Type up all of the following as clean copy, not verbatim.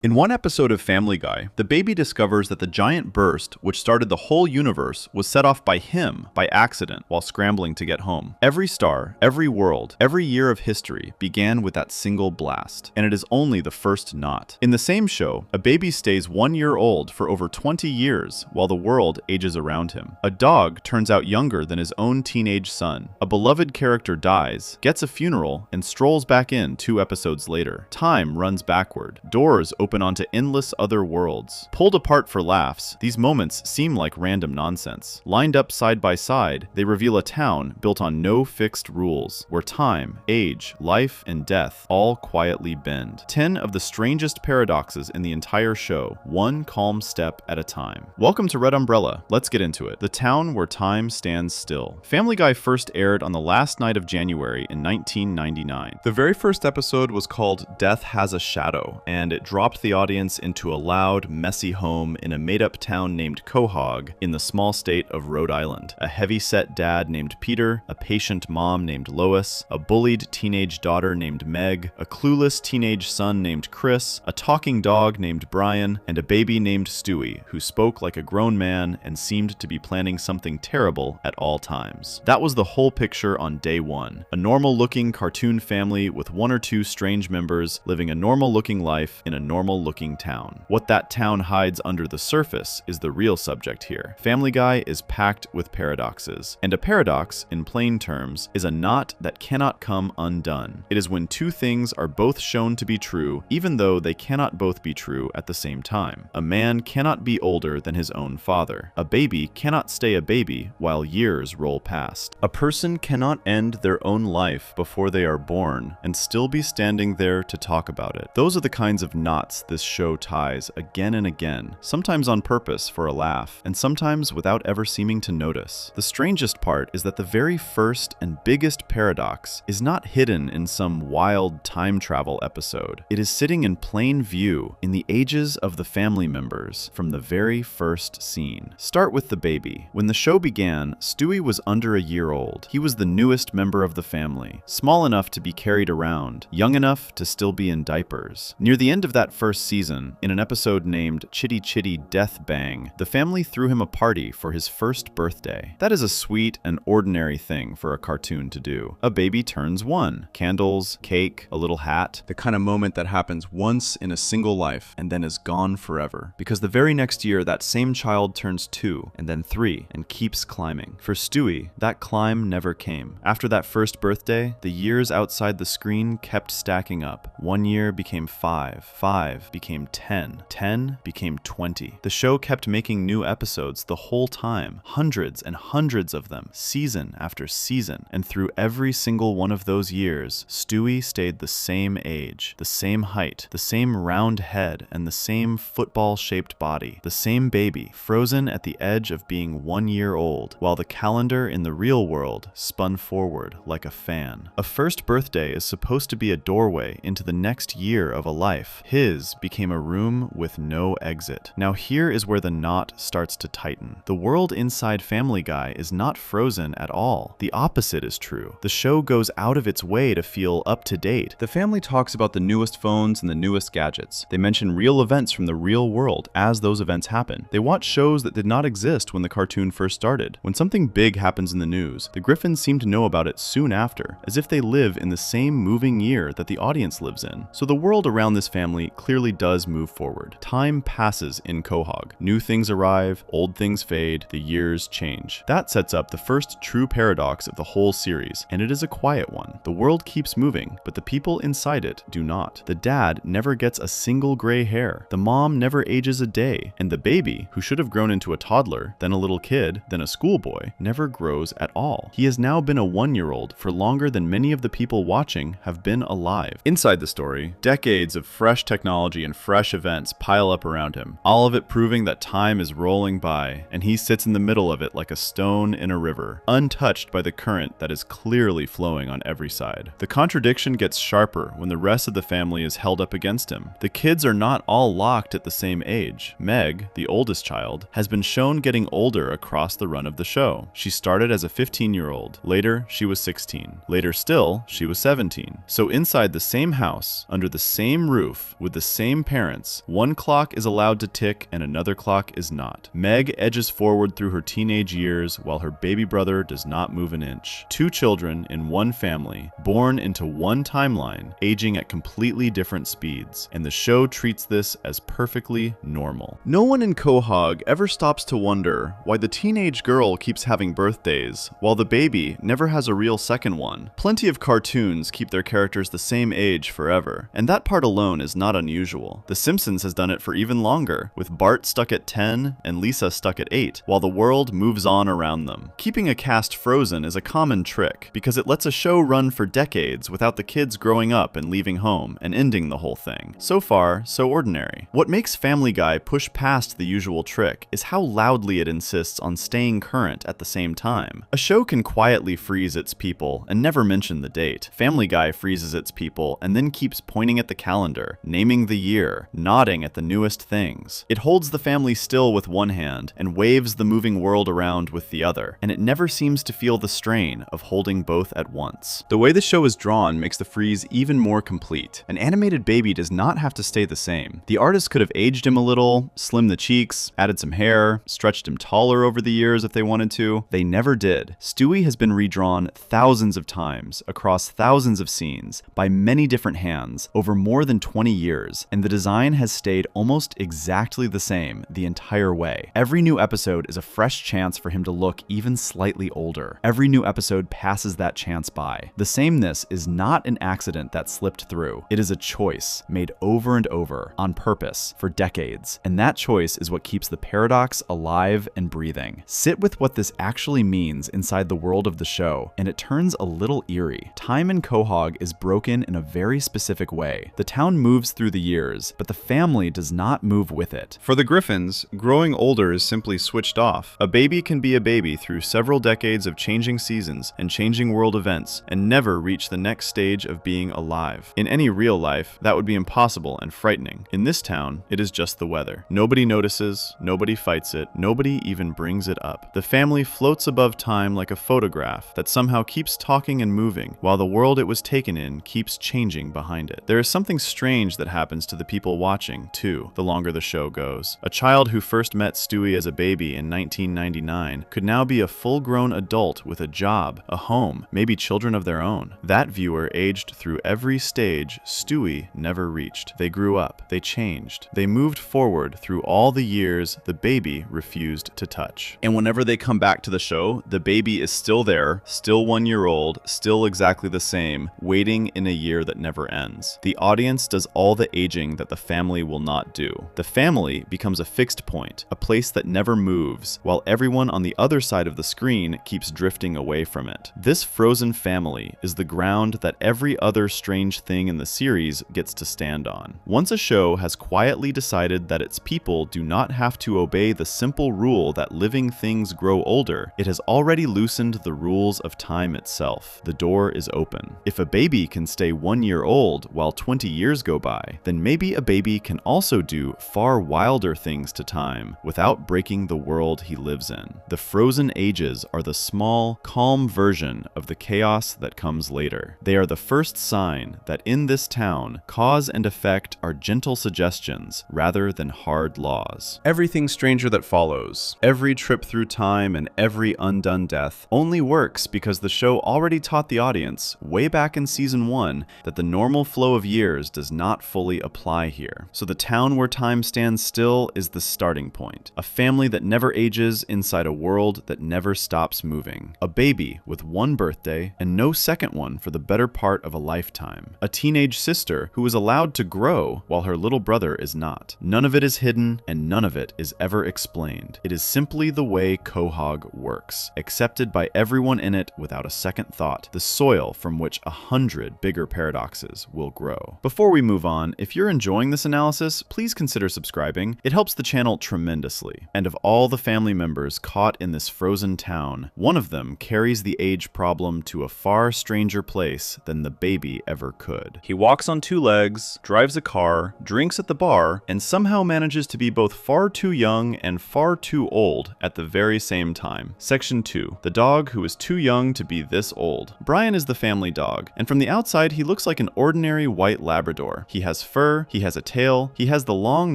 In one episode of Family Guy, the baby discovers that the giant burst, which started the whole universe, was set off by him by accident while scrambling to get home. Every star, every world, every year of history began with that single blast, and it is only the first knot. In the same show, a baby stays 1 year old for over 20 years while the world ages around him. A dog turns out younger than his own teenage son. A beloved character dies, gets a funeral, and strolls back in 2 episodes later. Time runs backward. Doors open onto endless other worlds. Pulled apart for laughs, these moments seem like random nonsense. Lined up side by side, they reveal a town built on no fixed rules, where time, age, life, and death all quietly bend. 10 of the strangest paradoxes in the entire show, one calm step at a time. Welcome to Red Umbrella. Let's get into it. The town where time stands still. Family Guy first aired on the last night of January in 1999. The very first episode was called Death Has a Shadow, and it dropped the audience into a loud, messy home in a made-up town named Quahog in the small state of Rhode Island. A heavy-set dad named Peter, a patient mom named Lois, a bullied teenage daughter named Meg, a clueless teenage son named Chris, a talking dog named Brian, and a baby named Stewie, who spoke like a grown man and seemed to be planning something terrible at all times. That was the whole picture on day one. A normal-looking cartoon family with 1 or 2 strange members living a normal-looking life in a normal-looking town. What that town hides under the surface is the real subject here. Family Guy is packed with paradoxes, and a paradox, in plain terms, is a knot that cannot come undone. It is when 2 things are both shown to be true, even though they cannot both be true at the same time. A man cannot be older than his own father. A baby cannot stay a baby while years roll past. A person cannot end their own life before they are born and still be standing there to talk about it. Those are the kinds of knots this show ties again and again, sometimes on purpose for a laugh, and sometimes without ever seeming to notice. The strangest part is that the very first and biggest paradox is not hidden in some wild time travel episode. It is sitting in plain view in the ages of the family members from the very first scene. Start with the baby. When the show began, Stewie was under a year old. He was the newest member of the family, small enough to be carried around, young enough to still be in diapers. Near the end of that first season, in an episode named Chitty Chitty Death Bang, the family threw him a party for his first birthday. That is a sweet and ordinary thing for a cartoon to do. A baby turns 1. Candles, cake, a little hat, the kind of moment that happens once in a single life and then is gone forever. Because the very next year, that same child turns 2, and then 3, and keeps climbing. For Stewie, that climb never came. After that first birthday, the years outside the screen kept stacking up. 1 year became 5, 5 became 10, 10 became 20. The show kept making new episodes the whole time, hundreds and hundreds of them, season after season, and through every single one of those years, Stewie stayed the same age, the same height, the same round head, and the same football-shaped body, the same baby, frozen at the edge of being 1 year old, while the calendar in the real world spun forward like a fan. A first birthday is supposed to be a doorway into the next year of a life. His became a room with no exit. Now here is where the knot starts to tighten. The world inside Family Guy is not frozen at all. The opposite is true. The show goes out of its way to feel up to date. The family talks about the newest phones and the newest gadgets. They mention real events from the real world as those events happen. They watch shows that did not exist when the cartoon first started. When something big happens in the news, the Griffins seem to know about it soon after, as if they live in the same moving year that the audience lives in. So the world around this family clearly does move forward. Time passes in Quahog. New things arrive, old things fade, the years change. That sets up the first true paradox of the whole series, and it is a quiet one. The world keeps moving, but the people inside it do not. The dad never gets a single gray hair. The mom never ages a day, and the baby, who should have grown into a toddler, then a little kid, then a schoolboy, never grows at all. He has now been a 1-year-old for longer than many of the people watching have been alive. Inside the story, decades of fresh technology and fresh events pile up around him, all of it proving that time is rolling by, and he sits in the middle of it like a stone in a river, untouched by the current that is clearly flowing on every side. The contradiction gets sharper when the rest of the family is held up against him. The kids are not all locked at the same age. Meg, the oldest child, has been shown getting older across the run of the show. She started as a 15-year-old. Later, she was 16. Later still, she was 17. So inside the same house, under the same roof, with the same parents, one clock is allowed to tick and another clock is not. Meg edges forward through her teenage years while her baby brother does not move an inch. Two children in one family, born into one timeline, aging at completely different speeds, and the show treats this as perfectly normal. No one in Quahog ever stops to wonder why the teenage girl keeps having birthdays, while the baby never has a real second one. Plenty of cartoons keep their characters the same age forever, and that part alone is not unusual. The Simpsons has done it for even longer, with Bart stuck at 10 and Lisa stuck at 8, while the world moves on around them. Keeping a cast frozen is a common trick, because it lets a show run for decades without the kids growing up and leaving home and ending the whole thing. So far, so ordinary. What makes Family Guy push past the usual trick is how loudly it insists on staying current at the same time. A show can quietly freeze its people and never mention the date. Family Guy freezes its people and then keeps pointing at the calendar, naming the year, nodding at the newest things. It holds the family still with one hand and waves the moving world around with the other, and it never seems to feel the strain of holding both at once. The way the show is drawn makes the freeze even more complete. An animated baby does not have to stay the same. The artist could have aged him a little, slimmed the cheeks, added some hair, stretched him taller over the years if they wanted to. They never did. Stewie has been redrawn thousands of times across thousands of scenes by many different hands over more than 20 years, and the design has stayed almost exactly the same the entire way. Every new episode is a fresh chance for him to look even slightly older. Every new episode passes that chance by. The sameness is not an accident that slipped through. It is a choice made over and over on purpose for decades, and that choice is what keeps the paradox alive and breathing. Sit with what this actually means inside the world of the show, and it turns a little eerie. Time in Quahog is broken in a very specific way. The town moves through the years, but the family does not move with it. For the Griffins, growing older is simply switched off. A baby can be a baby through several decades of changing seasons and changing world events and never reach the next stage of being alive. In any real life, that would be impossible and frightening. In this town, it is just the weather. Nobody notices, nobody fights it, nobody even brings it up. The family floats above time like a photograph that somehow keeps talking and moving, while the world it was taken in keeps changing behind it. There is something strange that happens to the people watching, too, the longer the show goes. A child who first met Stewie as a baby in 1999 could now be a full-grown adult with a job, a home, maybe children of their own. That viewer aged through every stage Stewie never reached. They grew up. They changed. They moved forward through all the years the baby refused to touch. And whenever they come back to the show, the baby is still there, still 1 year old, still exactly the same, waiting in a year that never ends. The audience does all the aging that the family will not do. The family becomes a fixed point, a place that never moves, while everyone on the other side of the screen keeps drifting away from it. This frozen family is the ground that every other strange thing in the series gets to stand on. Once a show has quietly decided that its people do not have to obey the simple rule that living things grow older, it has already loosened the rules of time itself. The door is open. If a baby can stay 1 year old while 20 years go by, then maybe a baby can also do far wilder things to time without breaking the world he lives in. The frozen ages are the small, calm version of the chaos that comes later. They are the first sign that in this town, cause and effect are gentle suggestions rather than hard laws. Everything stranger that follows, every trip through time and every undone death, only works because the show already taught the audience, way back in season 1, that the normal flow of years does not fully apply here. So the town where time stands still is the starting point. A family that never ages inside a world that never stops moving. A baby with one birthday and no second one for the better part of a lifetime. A teenage sister who is allowed to grow while her little brother is not. None of it is hidden and none of it is ever explained. It is simply the way Quahog works, accepted by everyone in it without a second thought, the soil from which 100 bigger paradoxes will grow. Before we move on, if you're enjoying this analysis, please consider subscribing. It helps the channel tremendously. And of all the family members caught in this frozen town, one of them carries the age problem to a far stranger place than the baby ever could. He walks on 2 legs, drives a car, drinks at the bar, and somehow manages to be both far too young and far too old at the very same time. Section 2. The dog who is too young to be this old. Brian is the family dog, and from the outside he looks like an ordinary white Labrador. He has fur fur, he has a tail, he has the long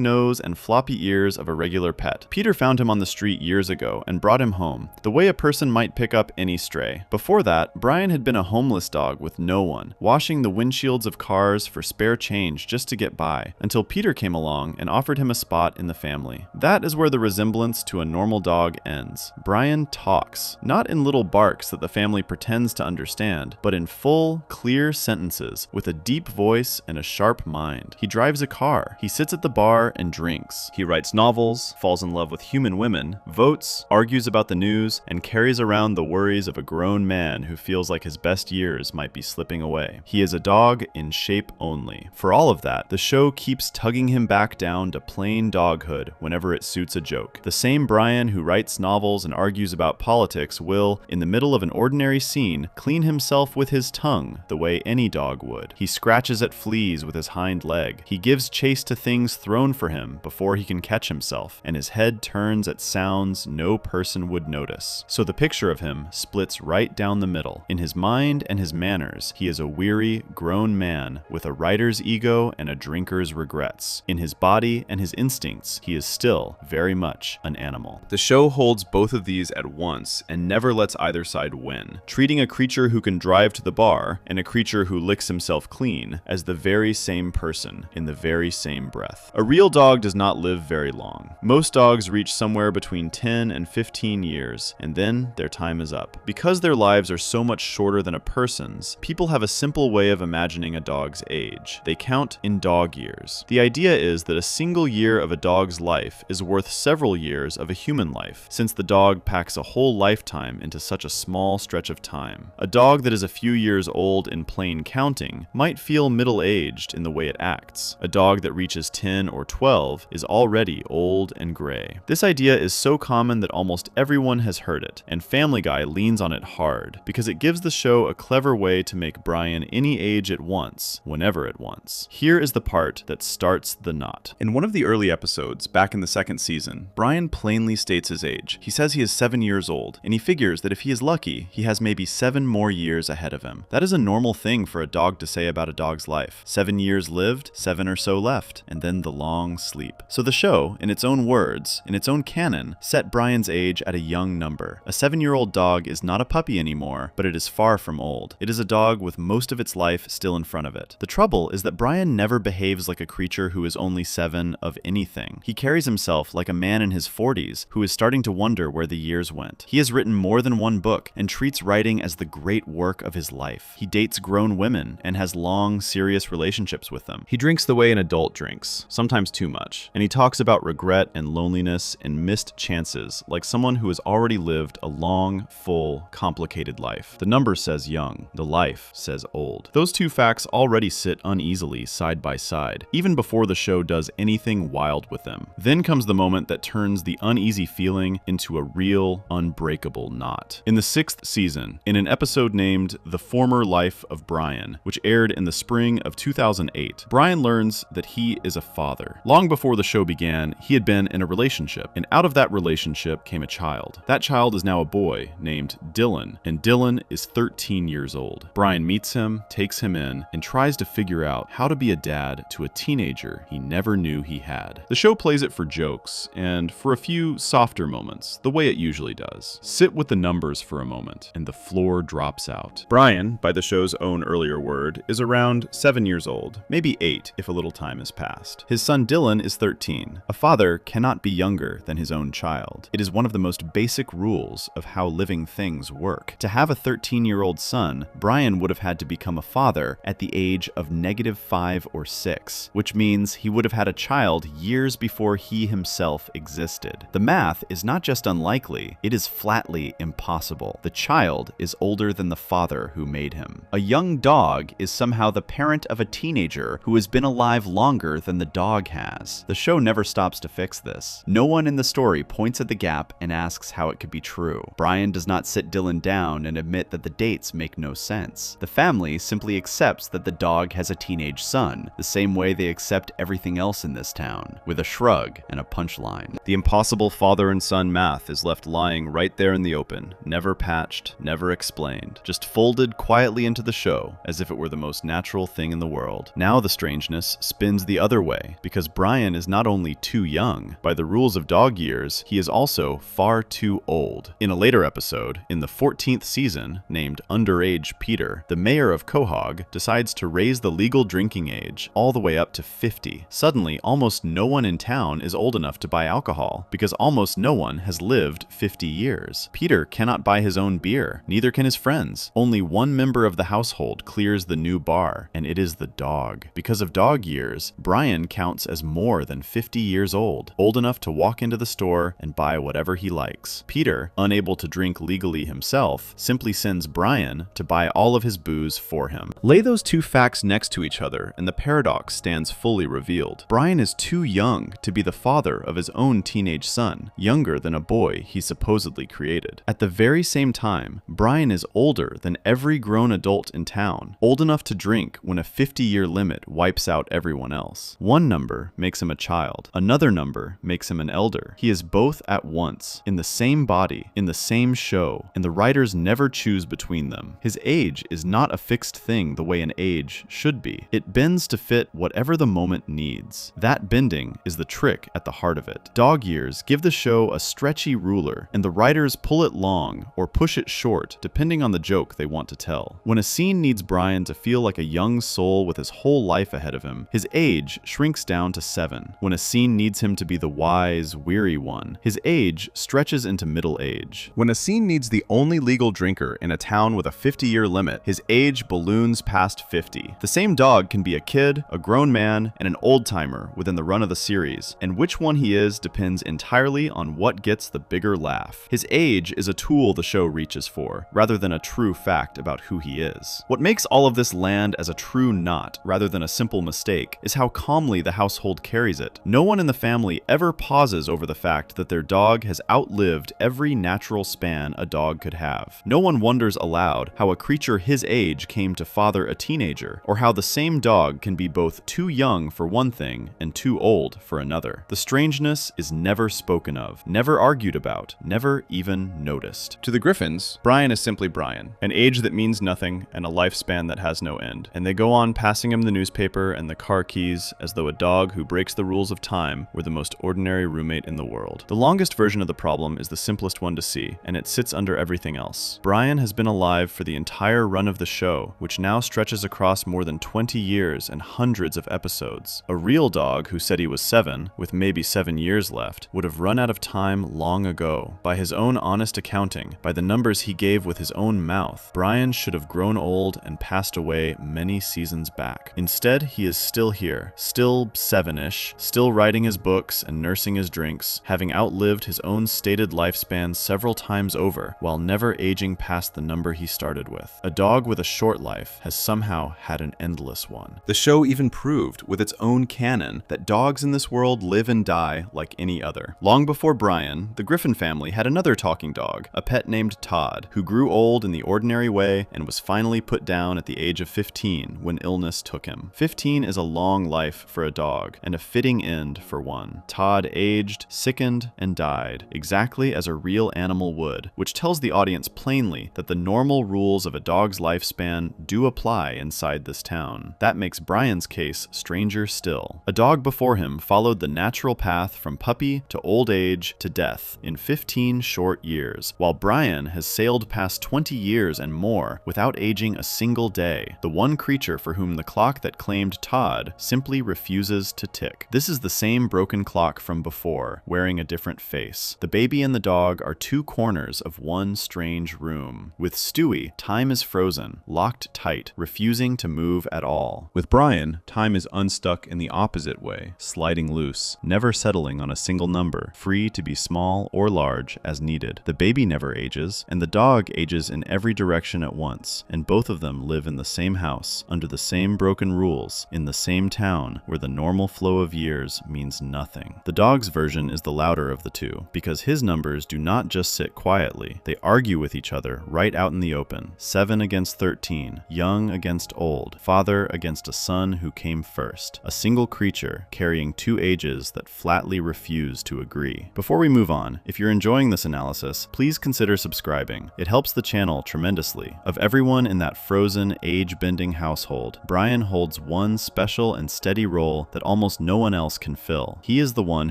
nose and floppy ears of a regular pet. Peter found him on the street years ago and brought him home, the way a person might pick up any stray. Before that, Brian had been a homeless dog with no one, washing the windshields of cars for spare change just to get by, until Peter came along and offered him a spot in the family. That is where the resemblance to a normal dog ends. Brian talks, not in little barks that the family pretends to understand, but in full, clear sentences, with a deep voice and a sharp mind. He drives a car, he sits at the bar and drinks. He writes novels, falls in love with human women, votes, argues about the news, and carries around the worries of a grown man who feels like his best years might be slipping away. He is a dog in shape only. For all of that, the show keeps tugging him back down to plain doghood whenever it suits a joke. The same Brian who writes novels and argues about politics will, in the middle of an ordinary scene, clean himself with his tongue the way any dog would. He scratches at fleas with his hind leg. He gives chase to things thrown for him before he can catch himself, and his head turns at sounds no person would notice. So the picture of him splits right down the middle. In his mind and his manners, he is a weary, grown man with a writer's ego and a drinker's regrets. In his body and his instincts, he is still very much an animal. The show holds both of these at once and never lets either side win, treating a creature who can drive to the bar and a creature who licks himself clean as the very same person in the very same breath. A real dog does not live very long. Most dogs reach somewhere between 10 and 15 years, and then their time is up. Because their lives are so much shorter than a person's, people have a simple way of imagining a dog's age. They count in dog years. The idea is that a single year of a dog's life is worth several years of a human life, since the dog packs a whole lifetime into such a small stretch of time. A dog that is a few years old in plain counting might feel middle-aged in the way it acts. A dog that reaches 10 or 12 is already old and gray. This idea is so common that almost everyone has heard it, and Family Guy leans on it hard, because it gives the show a clever way to make Brian any age it wants, whenever it wants. Here is the part that starts the knot. In one of the early episodes, back in the second season, Brian plainly states his age. He says he is 7 years old, and he figures that if he is lucky, he has maybe 7 more years ahead of him. That is a normal thing for a dog to say about a dog's life. 7 years lived, 7 or so left, and then the long sleep. So the show, in its own words, in its own canon, set Brian's age at a young number. A 7-year-old dog is not a puppy anymore, but it is far from old. It is a dog with most of its life still in front of it. The trouble is that Brian never behaves like a creature who is only 7 of anything. He carries himself like a man in his 40s who is starting to wonder where the years went. He has written more than one book and treats writing as the great work of his life. He dates grown women and has long, serious relationships with them. He drinks the way an adult drinks, sometimes too much, and he talks about regret and loneliness and missed chances like someone who has already lived a long, full, complicated life. The number says young, the life says old. Those two facts already sit uneasily side by side, even before the show does anything wild with them. Then comes the moment that turns the uneasy feeling into a real, unbreakable knot. In the 6th season, in an episode named The Former Life of Brian, which aired in the spring of 2008, Brian learns that he is a father. Long before the show began, he had been in a relationship, and out of that relationship came a child. That child is now a boy named Dylan, and Dylan is 13 years old. Brian meets him, takes him in, and tries to figure out how to be a dad to a teenager he never knew he had. The show plays it for jokes, and for a few softer moments, the way it usually does. Sit with the numbers for a moment, and the floor drops out. Brian, by the show's own earlier word, is around 7 years old, maybe 8 if a little time has passed. His son Dylan is 13. A father cannot be younger than his own child. It is one of the most basic rules of how living things work. To have a 13-year-old son, Brian would have had to become a father at the age of -5 or 6, which means he would have had a child years before he himself existed. The math is not just unlikely, it is flatly impossible. The child is older than the father who made him. A young dog is somehow the parent of a teenager who has been alive longer than the dog has. The show never stops to fix this. No one in the story points at the gap and asks how it could be true. Brian does not sit Dylan down and admit that the dates make no sense. The family simply accepts that the dog has a teenage son, the same way they accept everything else in this town, with a shrug and a punchline. The impossible father and son math is left lying right there in the open, never patched, never explained, just folded quietly into the show as if it were the most natural thing in the world. Now the strange strangeness spins the other way, because Brian is not only too young, by the rules of dog years, he is also far too old. In a later episode, in the 14th season, named Underage Peter, the mayor of Quahog decides to raise the legal drinking age all the way up to 50. Suddenly, almost no one in town is old enough to buy alcohol, because almost no one has lived 50 years. Peter cannot buy his own beer, neither can his friends. Only one member of the household clears the new bar, and it is the dog. Because of dog years, Brian counts as more than 50 years old enough to walk into the store and buy whatever he likes. Peter, unable to drink legally himself, simply sends Brian to buy all of his booze for him. Lay those two facts next to each other, and the paradox stands fully revealed. Brian is too young to be the father of his own teenage son, younger than a boy he supposedly created. At the very same time, Brian is older than every grown adult in town, old enough to drink when a 50-year limit wipes out everyone else. One number makes him a child, another number makes him an elder. He is both at once, in the same body, in the same show, and the writers never choose between them. His age is not a fixed thing the way an age should be. It bends to fit whatever the moment needs. That bending is the trick at the heart of it. Dog years give the show a stretchy ruler, and the writers pull it long or push it short, depending on the joke they want to tell. When a scene needs Brian to feel like a young soul with his whole life ahead of him, his age shrinks down to 7. When a scene needs him to be the wise, weary one, his age stretches into middle age. When a scene needs the only legal drinker in a town with a 50-year limit, his age balloons past 50. The same dog can be a kid, a grown man, and an old-timer within the run of the series, and which one he is depends entirely on what gets the bigger laugh. His age is a tool the show reaches for, rather than a true fact about who he is. What makes all of this land as a true knot, rather than a simple mistake, is how calmly the household carries it. No one in the family ever pauses over the fact that their dog has outlived every natural span a dog could have. No one wonders aloud how a creature his age came to father a teenager, or how the same dog can be both too young for one thing and too old for another. The strangeness is never spoken of, never argued about, never even noticed. To the Griffins, Brian is simply Brian, an age that means nothing and a lifespan that has no end, and they go on passing him the newspaper and the car keys as though a dog who breaks the rules of time were the most ordinary roommate in the world. The longest version of the problem is the simplest one to see, and it sits under everything else. Brian has been alive for the entire run of the show, which now stretches across more than 20 years and hundreds of episodes. A real dog who said he was 7, with maybe 7 years left, would have run out of time long ago. By his own honest accounting, by the numbers he gave with his own mouth, Brian should have grown old and passed away many seasons back. Instead, he is still here, still 7-ish, still writing his books and nursing his drinks, having outlived his own stated lifespan several times over, while never aging past the number he started with. A dog with a short life has somehow had an endless one. The show even proved, with its own canon, that dogs in this world live and die like any other. Long before Brian, the Griffin family had another talking dog, a pet named Todd, who grew old in the ordinary way and was finally put down at the age of 15 when illness took him. 15 is a long life for a dog, and a fitting end for one. Todd aged, sickened, and died, exactly as a real animal would, which tells the audience plainly that the normal rules of a dog's lifespan do apply inside this town. That makes Brian's case stranger still. A dog before him followed the natural path from puppy to old age to death in 15 short years, while Brian has sailed past 20 years and more without aging a single day. The one creature for whom the clock that claimed Todd simply refuses to tick. This is the same broken clock from before, wearing a different face. The baby and the dog are two corners of one strange room. With Stewie, time is frozen, locked tight, refusing to move at all. With Brian, time is unstuck in the opposite way, sliding loose, never settling on a single number, free to be small or large as needed. The baby never ages, and the dog ages in every direction at once, and both of them live in the same house, under the same broken rules, in the same town, where the normal flow of years means nothing. The dog's version is the louder of the two, because his numbers do not just sit quietly, they argue with each other right out in the open. 7 against 13, young against old, father against a son who came first, a single creature carrying two ages that flatly refuse to agree. Before we move on, if you're enjoying this analysis, please consider subscribing. It helps the channel tremendously. Of everyone in that frozen, age-bending household, Brian holds one one special and steady role that almost no one else can fill. He is the one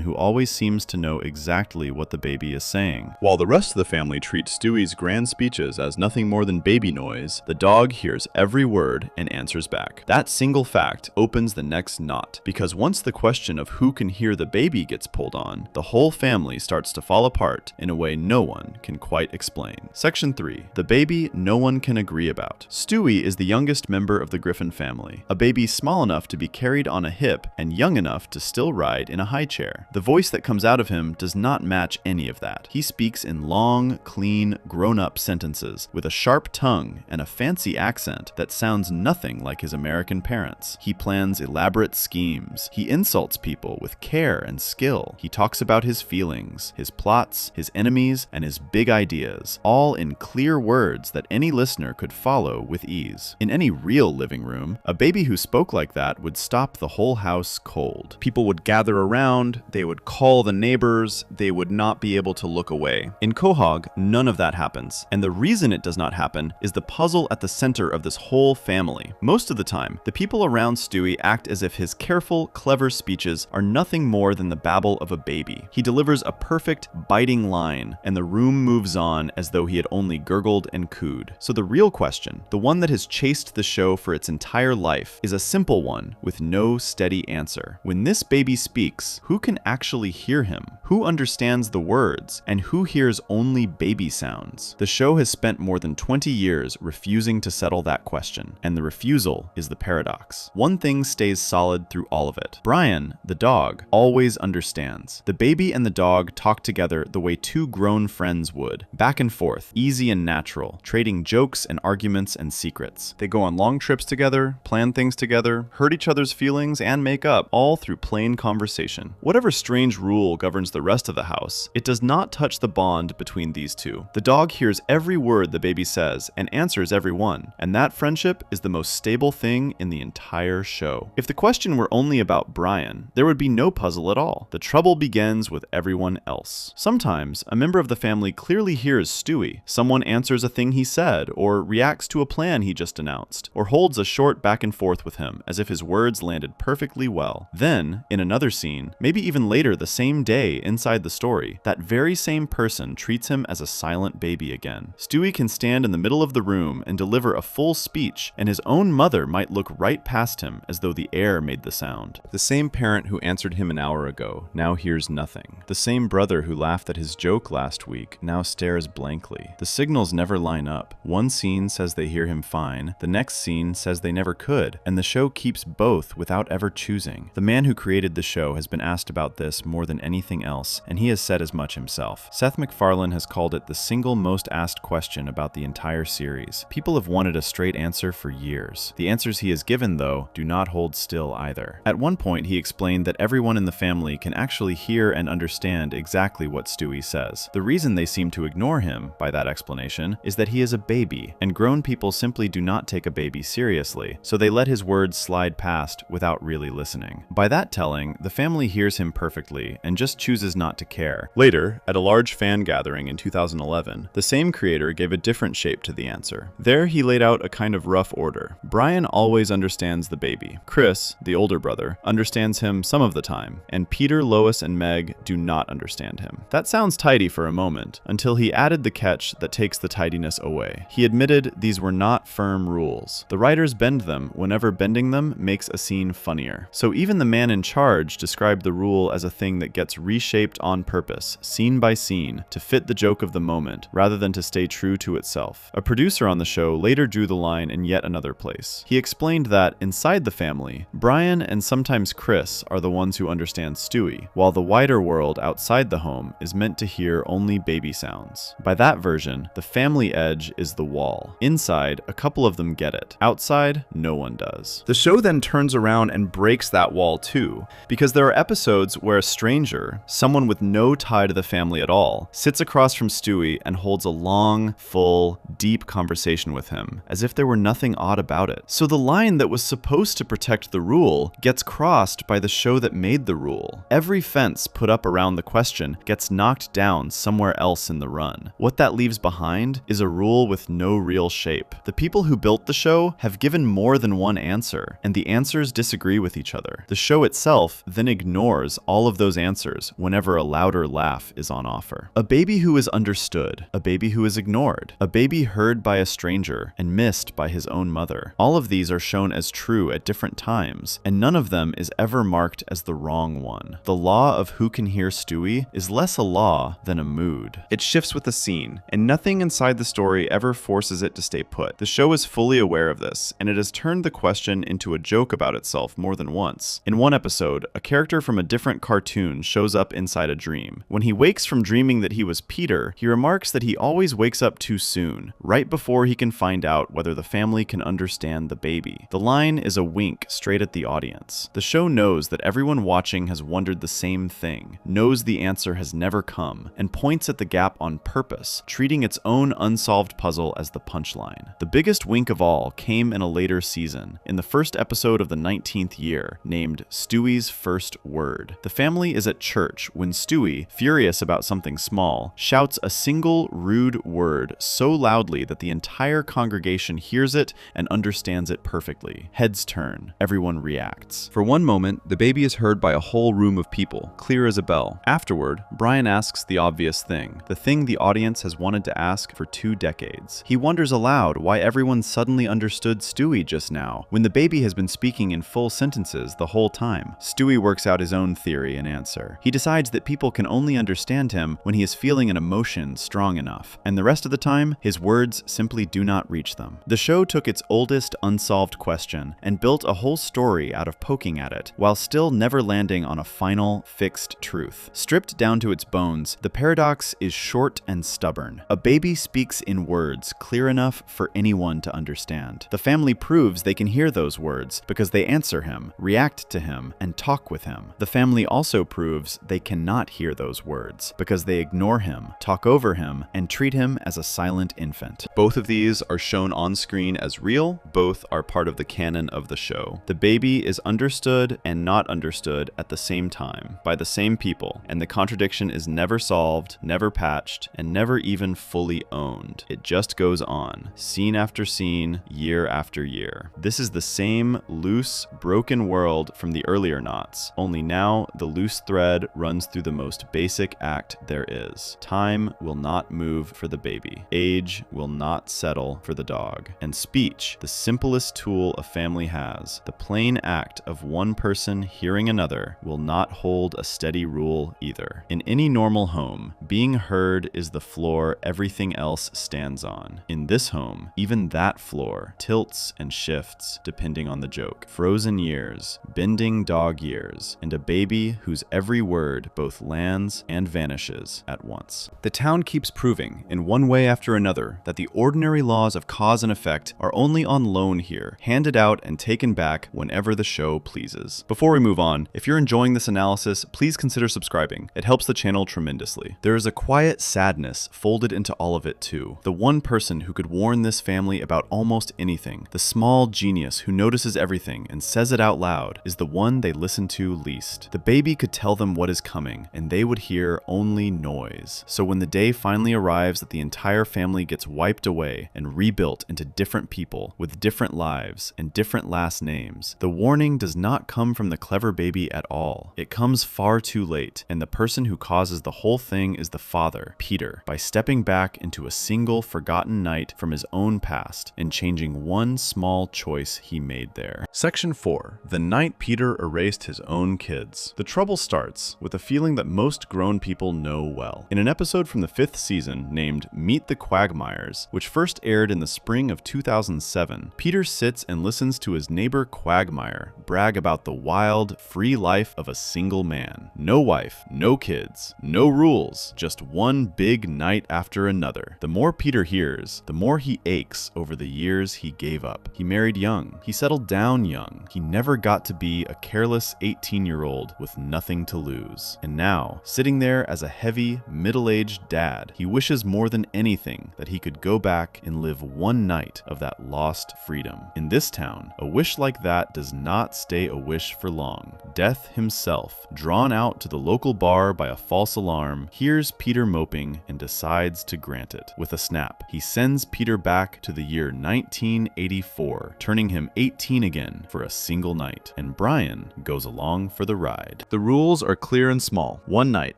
who always seems to know exactly what the baby is saying. While the rest of the family treats Stewie's grand speeches as nothing more than baby noise, the dog hears every word and answers back. That single fact opens the next knot, because once the question of who can hear the baby gets pulled on, the whole family starts to fall apart in a way no one can quite explain. Section 3. The baby no one can agree about. Stewie is the youngest member of the Griffin family, a baby small enough to be carried on a hip and young enough to still ride in a high chair. The voice that comes out of him does not match any of that. He speaks in long, clean, grown-up sentences with a sharp tongue and a fancy accent that sounds nothing like his American parents. He plans elaborate schemes. He insults people with care and skill. He talks about his feelings, his plots, his enemies, and his big ideas, all in clear words that any listener could follow with ease. In any real living room, a baby who spoke like that would stop the whole house cold. People would gather around, they would call the neighbors, they would not be able to look away. In Quahog, none of that happens, and the reason it does not happen is the puzzle at the center of this whole family. Most of the time, the people around Stewie act as if his careful, clever speeches are nothing more than the babble of a baby. He delivers a perfect, biting line, and the room moves on as though he had only gurgled and cooed. So the real question, the one that has chased the show for its entire life, is a simple one with no steady answer. When this baby speaks, who can actually hear him? Who understands the words? And who hears only baby sounds? The show has spent more than 20 years refusing to settle that question, and the refusal is the paradox. One thing stays solid through all of it. Brian, the dog, always understands. The baby and the dog talk together the way two grown friends would, back and forth, easy and natural, trading jokes and arguments and secrets. They go on long trips together, plan things together, hurt each other's feelings, and make up, all through plain conversation. Whatever strange rule governs the rest of the house, it does not touch the bond between these two. The dog hears every word the baby says and answers every one, and that friendship is the most stable thing in the entire show. If the question were only about Brian, there would be no puzzle at all. The trouble begins with everyone else. Sometimes, a member of the family clearly hears Stewie. Someone answers a thing he said, or reacts to a plan he just announced, or holds a short back and forth with him as if his words landed perfectly well. Then, in another scene, maybe even later the same day inside the story, that very same person treats him as a silent baby again. Stewie can stand in the middle of the room and deliver a full speech, and his own mother might look right past him as though the air made the sound. The same parent who answered him an hour ago now hears nothing. The same brother who laughed at his joke last week now stares blankly. The signals never line up. One scene says they hear him fine, the next scene says they never could, and the show keeps both without ever choosing. The man who created the show has been asked about this more than anything else, and he has said as much himself. Seth MacFarlane has called it the single most asked question about the entire series. People have wanted a straight answer for years. The answers he has given, though, do not hold still either. At one point, he explained that everyone in the family can actually hear and understand exactly what Stewie says. The reason they seem to ignore him, by that explanation, is that he is a baby, and grown people simply do not take a baby seriously, so they let his words slide past without really listening. By that telling, the family hears him perfectly and just chooses not to care. Later, at a large fan gathering in 2011, the same creator gave a different shape to the answer. There, he laid out a kind of rough order. Brian always understands the baby. Chris, the older brother, understands him some of the time, and Peter, Lois, and Meg do not understand him. That sounds tidy for a moment, until he added the catch that takes the tidiness away. He admitted these were not firm rules. The writers bend them whenever bending them makes a scene funnier. So even the man in charge described the rule as a thing that gets reshaped on purpose, scene by scene, to fit the joke of the moment, rather than to stay true to itself. A producer on the show later drew the line in yet another place. He explained that, inside the family, Brian and sometimes Chris are the ones who understand Stewie, while the wider world outside the home is meant to hear only baby sounds. By that version, the family edge is the wall. Inside, a couple of them get it. Outside, no one does. The show then turns around and breaks that wall too, because there are episodes where a stranger, someone with no tie to the family at all, sits across from Stewie and holds a long, full, deep conversation with him, as if there were nothing odd about it. So the line that was supposed to protect the rule gets crossed by the show that made the rule. Every fence put up around the question gets knocked down somewhere else in the run. What that leaves behind is a rule with no real shape. The people who built the show have given more than one answer. answer, and the answers disagree with each other. The show itself then ignores all of those answers whenever a louder laugh is on offer. A baby who is understood, a baby who is ignored, a baby heard by a stranger and missed by his own mother. All of these are shown as true at different times, and none of them is ever marked as the wrong one. The law of who can hear Stewie is less a law than a mood. It shifts with the scene, and nothing inside the story ever forces it to stay put. The show is fully aware of this, and it has turned the question into a joke about itself more than once. In one episode, a character from a different cartoon shows up inside a dream. When he wakes from dreaming that he was Peter, he remarks that he always wakes up too soon, right before he can find out whether the family can understand the baby. The line is a wink straight at the audience. The show knows that everyone watching has wondered the same thing, knows the answer has never come, and points at the gap on purpose, treating its own unsolved puzzle as the punchline. The biggest wink of all came in a later season, in the first episode of the 19th year, named Stewie's First Word. The family is at church when Stewie, furious about something small, shouts a single rude word so loudly that the entire congregation hears it and understands it perfectly. Heads turn. Everyone reacts. For one moment, the baby is heard by a whole room of people, clear as a bell. Afterward, Brian asks the obvious thing, the thing the audience has wanted to ask for 2 decades. He wonders aloud why everyone suddenly understood Stewie just now, when the baby has been speaking in full sentences the whole time. Stewie works out his own theory and answer. He decides that people can only understand him when he is feeling an emotion strong enough, and the rest of the time, his words simply do not reach them. The show took its oldest unsolved question and built a whole story out of poking at it, while still never landing on a final, fixed truth. Stripped down to its bones, the paradox is short and stubborn. A baby speaks in words clear enough for anyone to understand. The family proves they can hear those words because they answer him, react to him, and talk with him. The family also proves they cannot hear those words because they ignore him, talk over him, and treat him as a silent infant. Both of these are shown on screen as real. Both are part of the canon of the show. The baby is understood and not understood at the same time by the same people, and the contradiction is never solved, never patched, and never even fully owned. It just goes on, scene after scene, year after year. This is the same loose, broken world from the earlier knots, only now the loose thread runs through the most basic act there is. Time will not move for the baby. Age will not settle for the dog. And speech, the simplest tool a family has, the plain act of one person hearing another, will not hold a steady rule either. In any normal home, being heard is the floor everything else stands on. In this home, even that floor tilts and shifts depending on the joke. Frozen years, bending dog years, and a baby whose every word both lands and vanishes at once. The town keeps proving, in one way after another, that the ordinary laws of cause and effect are only on loan here, handed out and taken back whenever the show pleases. Before we move on, if you're enjoying this analysis, please consider subscribing. It helps the channel tremendously. There is a quiet sadness folded into all of it too. The one person who could warn this family about almost anything, the small genius who notices everything and says it out loud, is the one they listen to least. The baby could tell them what is coming, and they would hear only noise. So when the day finally arrives that the entire family gets wiped away and rebuilt into different people with different lives and different last names, the warning does not come from the clever baby at all. It comes far too late, and the person who causes the whole thing is the father, Peter, by stepping back into a single forgotten night from his own past and changing one small choice he made there. Section 4. The night Peter erased his own kids. The trouble starts with a feeling that most grown people know well. In an episode from the 5th season named Meet the Quagmires, which first aired in the spring of 2007, Peter sits and listens to his neighbor Quagmire brag about the wild, free life of a single man. No wife, no kids, no rules, just one big night after another. The more Peter hears, the more he aches over the years he gave up. He married young. He settled down young. He never got to be a careless 18-year-old with nothing to lose. And now, sitting there as a heavy, middle-aged dad, he wishes more than anything that he could go back and live one night of that lost freedom. In this town, a wish like that does not stay a wish for long. Death himself, drawn out to the local bar by a false alarm, hears Peter moping and decides to grant it. With a snap, he sends Peter back to the year 1984, turning him 18 again for a single night, and Brian goes along for the ride. The rules are clear and small. One night,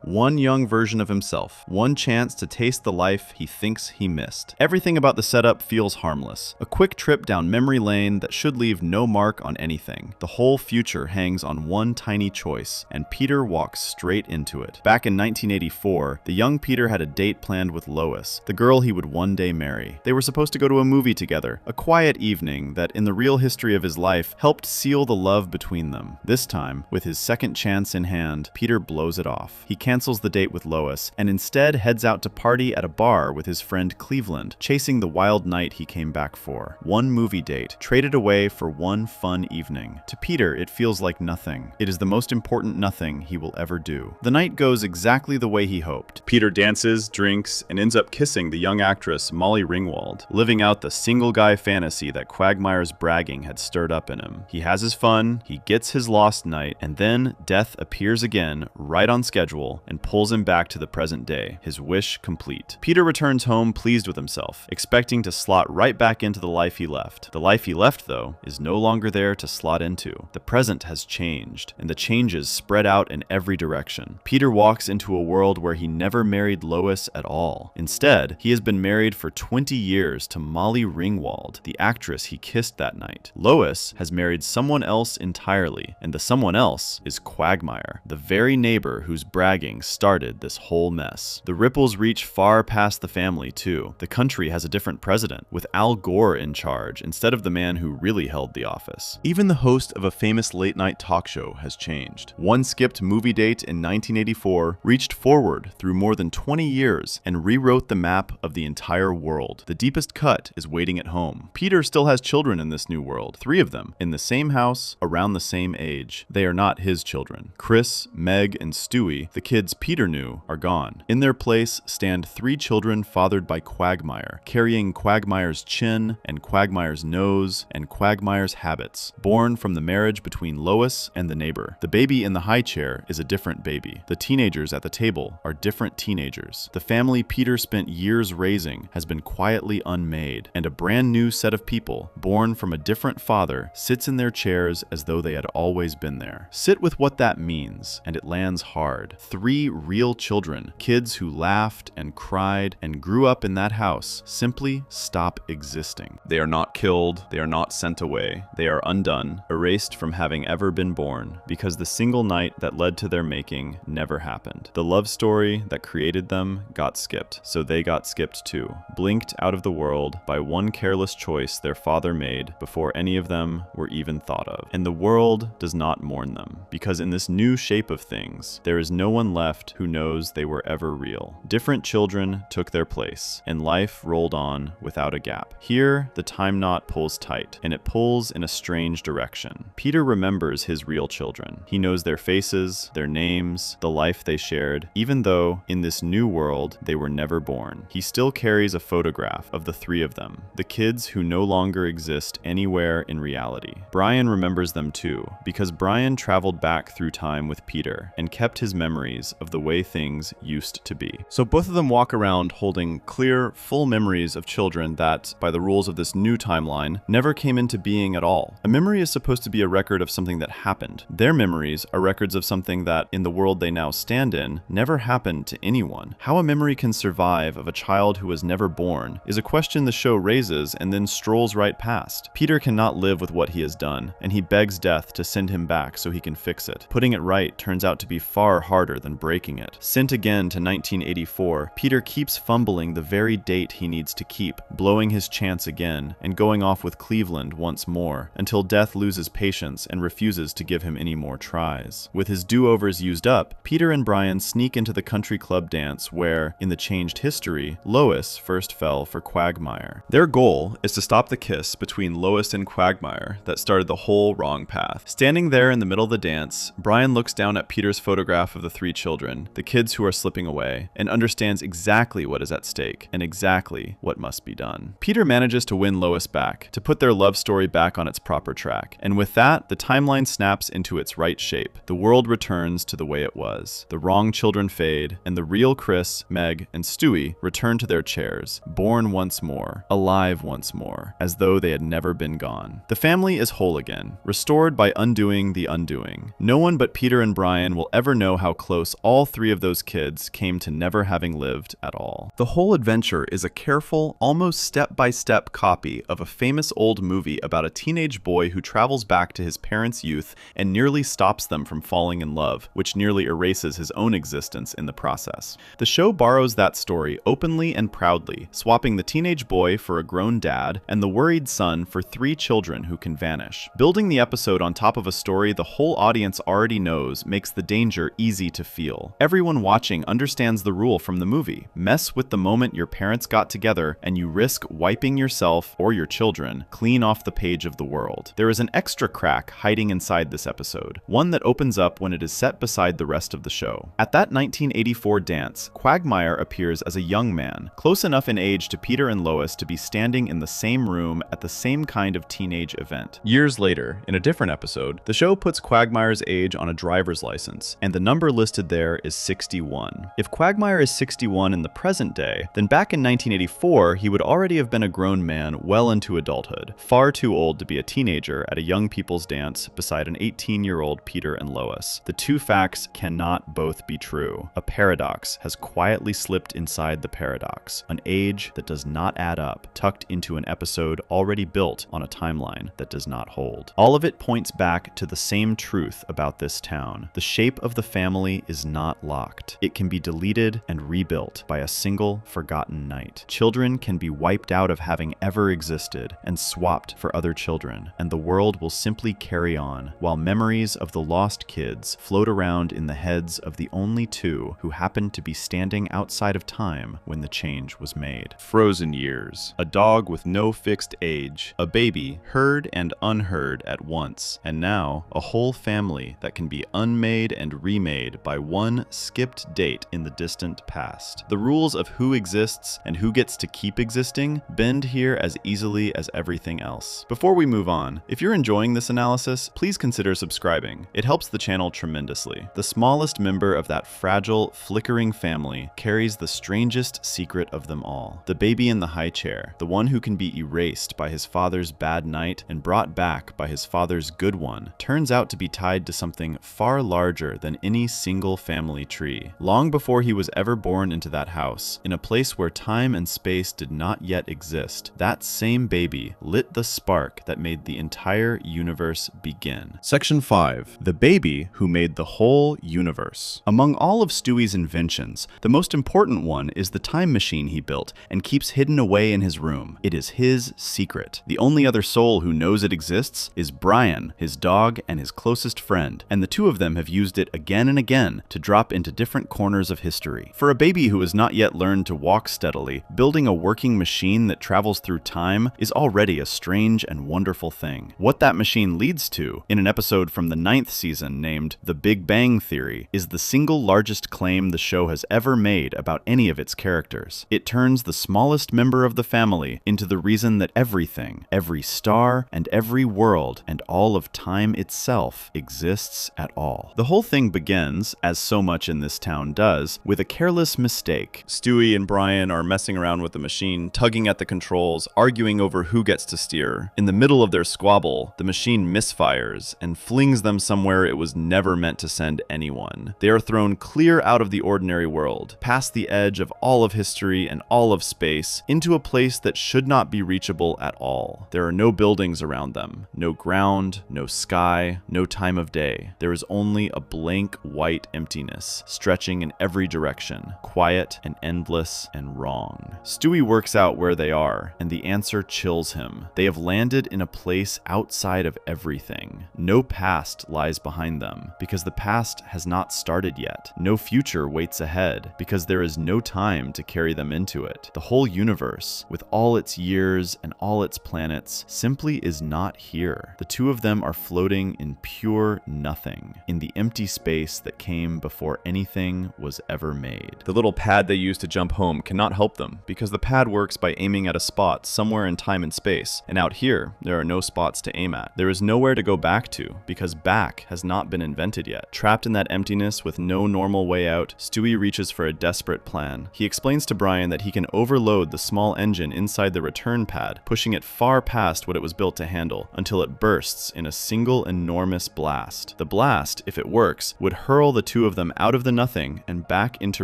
one young version of himself, one chance to taste the life he thinks he missed. Everything about the setup feels harmless. A quick trip down memory lane that should leave no mark on anything. The whole future hangs on one tiny choice, and Peter walks straight into it. Back in 1984, the young Peter had a date planned with Lois, the girl he would one day marry. They were supposed to go to a movie together, a quiet evening that, in the real history of his life, helped seal the love between them. This time, with his second chance in hand, Peter blows it off. He cancels the date with Lois, and instead heads out to party at a bar with his friend Cleveland, chasing the wild night he came back for. One movie date, traded away for one fun evening. To Peter, it feels like nothing. It is the most important nothing he will ever do. The night goes exactly the way he hoped. Peter dances, drinks, and ends up kissing the young actress Molly Ringwald, living out the single guy fantasy that Quagmire's bragging had stirred up in him. He has his fun, he gets his lost night, and then death appears again, right on schedule, and pulls him back to the present day, his wish complete. Peter returns home pleased with himself, expecting to slot right back into the life he left. The life he left, though, is no longer there to slot into. The present has changed, and the changes spread out in every direction. Peter walks into a world where he never married Lois at all. Instead, he has been married for 20 years to Molly Ringwald, the actress he kissed that night. Lois has married someone else entirely, and the someone else is Quagmire, the very neighbor whose bragging started this whole mess. The ripples reach far past the family, too. The country has a different president, with Al Gore in charge instead of the man who really held the office. Even the host of a famous late-night talk show has changed. One skipped movie date in 1984 reached forward through more than 20 years and rewrote the map of the entire world. The deepest cut is waiting at home. Peter still has children in this new world, 3 of them, in the same house, around the same age. They are not his children. Chris, Meg, and Stewie, the kids Peter knew, are gone. In their place stand 3 children fathered by Quagmire, carrying Quagmire's chin and Quagmire's nose and Quagmire's habits, born from the marriage between Lois and the neighbor. The baby in the high chair is a different baby. The teenagers at the table are different teenagers. The family Peter spent years raising has been quietly unmade, and a brand new set of people, born from a different father, sits in their chairs as though they had always been there. Sit with what that means, and it lands hard. 3 real children, kids who laughed and cried and grew up in that house, simply stop existing. They are not killed, they are not sent away, they are undone, erased from having ever been born, because the single night that led to their making never happened. The love story that created them got skipped, so they got skipped too, blinked out of the world by one careless choice their father made before any of them were even thought of. And the world does not mourn them, because in this new shape of things, there is no one left who knows they were ever real. Different children took their place, and life rolled on without a gap. Here, the time knot pulls tight, and it pulls in a strange direction. Peter remembers his real children. He knows their faces, their names, the life they shared, even though, in this new world, they were never born. He still carries a photograph of the 3 of them, the kids who no longer exist anywhere in reality. Brian remembers them too, because Brian traveled back through time with Peter and kept his memories of the way things used to be. So both of them walk around holding clear, full memories of children that, by the rules of this new timeline, never came into being at all. A memory is supposed to be a record of something that happened. Their memories are records of something that, in the world they now stand in, never happened to anyone. How a memory can survive of a child who was never born is a question the show raises and then strolls right past. Peter cannot live with what he has done, and he begs death to send him back so he can fix it. Putting it right turns out to be far harder than breaking it. Sent again to 1984, Peter keeps fumbling the very date he needs to keep, blowing his chance again, and going off with Cleveland once more, until death loses patience and refuses to give him any more tries. With his do-overs used up, Peter and Brian sneak into the country club dance where, in the changed history, Lois first fell for Quagmire. Their goal is to stop the kiss between Lois and Quagmire that started the whole wrong path. Standing there in the middle of the dance, Brian looks down at Peter's photograph of the 3 children, the kids who are slipping away, and understands exactly what is at stake and exactly what must be done. Peter manages to win Lois back, to put their love story back on its proper track, and with that, the timeline snaps into its right shape. The world returns to the way it was. The wrong children fade, and the real Chris, Meg, and Stewie return to their chairs, born once more, alive once more, as though they had never been gone. on. The family is whole again, restored by undoing the undoing. No one but Peter and Brian will ever know how close all three of those kids came to never having lived at all. The whole adventure is a careful, almost step-by-step copy of a famous old movie about a teenage boy who travels back to his parents' youth and nearly stops them from falling in love, which nearly erases his own existence in the process. The show borrows that story openly and proudly, swapping the teenage boy for a grown dad and the worried son for three children who can vanish. Building the episode on top of a story the whole audience already knows makes the danger easy to feel. Everyone watching understands the rule from the movie. Mess with the moment your parents got together and you risk wiping yourself or your children clean off the page of the world. There is an extra crack hiding inside this episode, one that opens up when it is set beside the rest of the show. At that 1984 dance, Quagmire appears as a young man, close enough in age to Peter and Lois to be standing in the same room at the same kind of teenage event. Years later, in a different episode, the show puts Quagmire's age on a driver's license, and the number listed there is 61. If Quagmire is 61 in the present day, then back in 1984, he would already have been a grown man well into adulthood, far too old to be a teenager at a young people's dance beside an 18-year-old Peter and Lois. The two facts cannot both be true. A paradox has quietly slipped inside the paradox, an age that does not add up, tucked into an episode already built on a timeline that does not hold. All of it points back to the same truth about this town. The shape of the family is not locked. It can be deleted and rebuilt by a single forgotten night. Children can be wiped out of having ever existed and swapped for other children, and the world will simply carry on, while memories of the lost kids float around in the heads of the only two who happened to be standing outside of time when the change was made. Frozen years. A dog with no fixed age. A baby heard and unheard at once. And now, a whole family that can be unmade and remade by one skipped date in the distant past. The rules of who exists and who gets to keep existing bend here as easily as everything else. Before we move on, if you're enjoying this analysis, please consider subscribing. It helps the channel tremendously. The smallest member of that fragile, flickering family carries the strangest secret of them all. The baby in the high chair, the one who can be erased by his father's bad night and brought back by his father's good one, turns out to be tied to something far larger than any single family tree. Long before he was ever born into that house, in a place where time and space did not yet exist, that same baby lit the spark that made the entire universe begin. Section 5. The baby who made the whole universe. Among all of Stewie's inventions, the most important one is the time machine he built and keeps hidden away in his room. It is his secret. The only other soul who knows it exists is Brian, his dog, and his closest friend, and the two of them have used it again and again to drop into different corners of history. For a baby who has not yet learned to walk steadily, building a working machine that travels through time is already a strange and wonderful thing. What that machine leads to, in an episode from the 9th season named The Big Bang Theory, is the single largest claim the show has ever made about any of its characters. It turns the smallest member of the family into the reason that everything, every star, and every world, and all of time itself exists at all. The whole thing begins, as so much in this town does, with a careless mistake. Stewie and Brian are messing around with the machine, tugging at the controls, arguing over who gets to steer. In the middle of their squabble, the machine misfires and flings them somewhere it was never meant to send anyone. They are thrown clear out of the ordinary world, past the edge of all of history and all of space, into a place that should not be reachable at all. There are no buildings around them, no ground, no sky, no time of day. There is only a blank white emptiness, stretching in every direction, quiet and endless and wrong. Stewie works out where they are, and the answer chills him. They have landed in a place outside of everything. No past lies behind them, because the past has not started yet. No future waits ahead, because there is no time to carry them into it. The whole universe, with all its years and all its planets, simply is not here. The two of them are floating in pure nothing, in the empty space that came before anything was ever made. The little pad they use to jump home cannot help them, because the pad works by aiming at a spot somewhere in time and space, and out here, there are no spots to aim at. There is nowhere to go back to, because back has not been invented yet. Trapped in that emptiness with no normal way out, Stewie reaches for a desperate plan. He explains to Brian that he can overload the small engine inside the return pad, pushing it far past what it was built to handle, until it bursts in a single enormous blast. The blast, if it works, would hurl the two of them out of the nothing and back into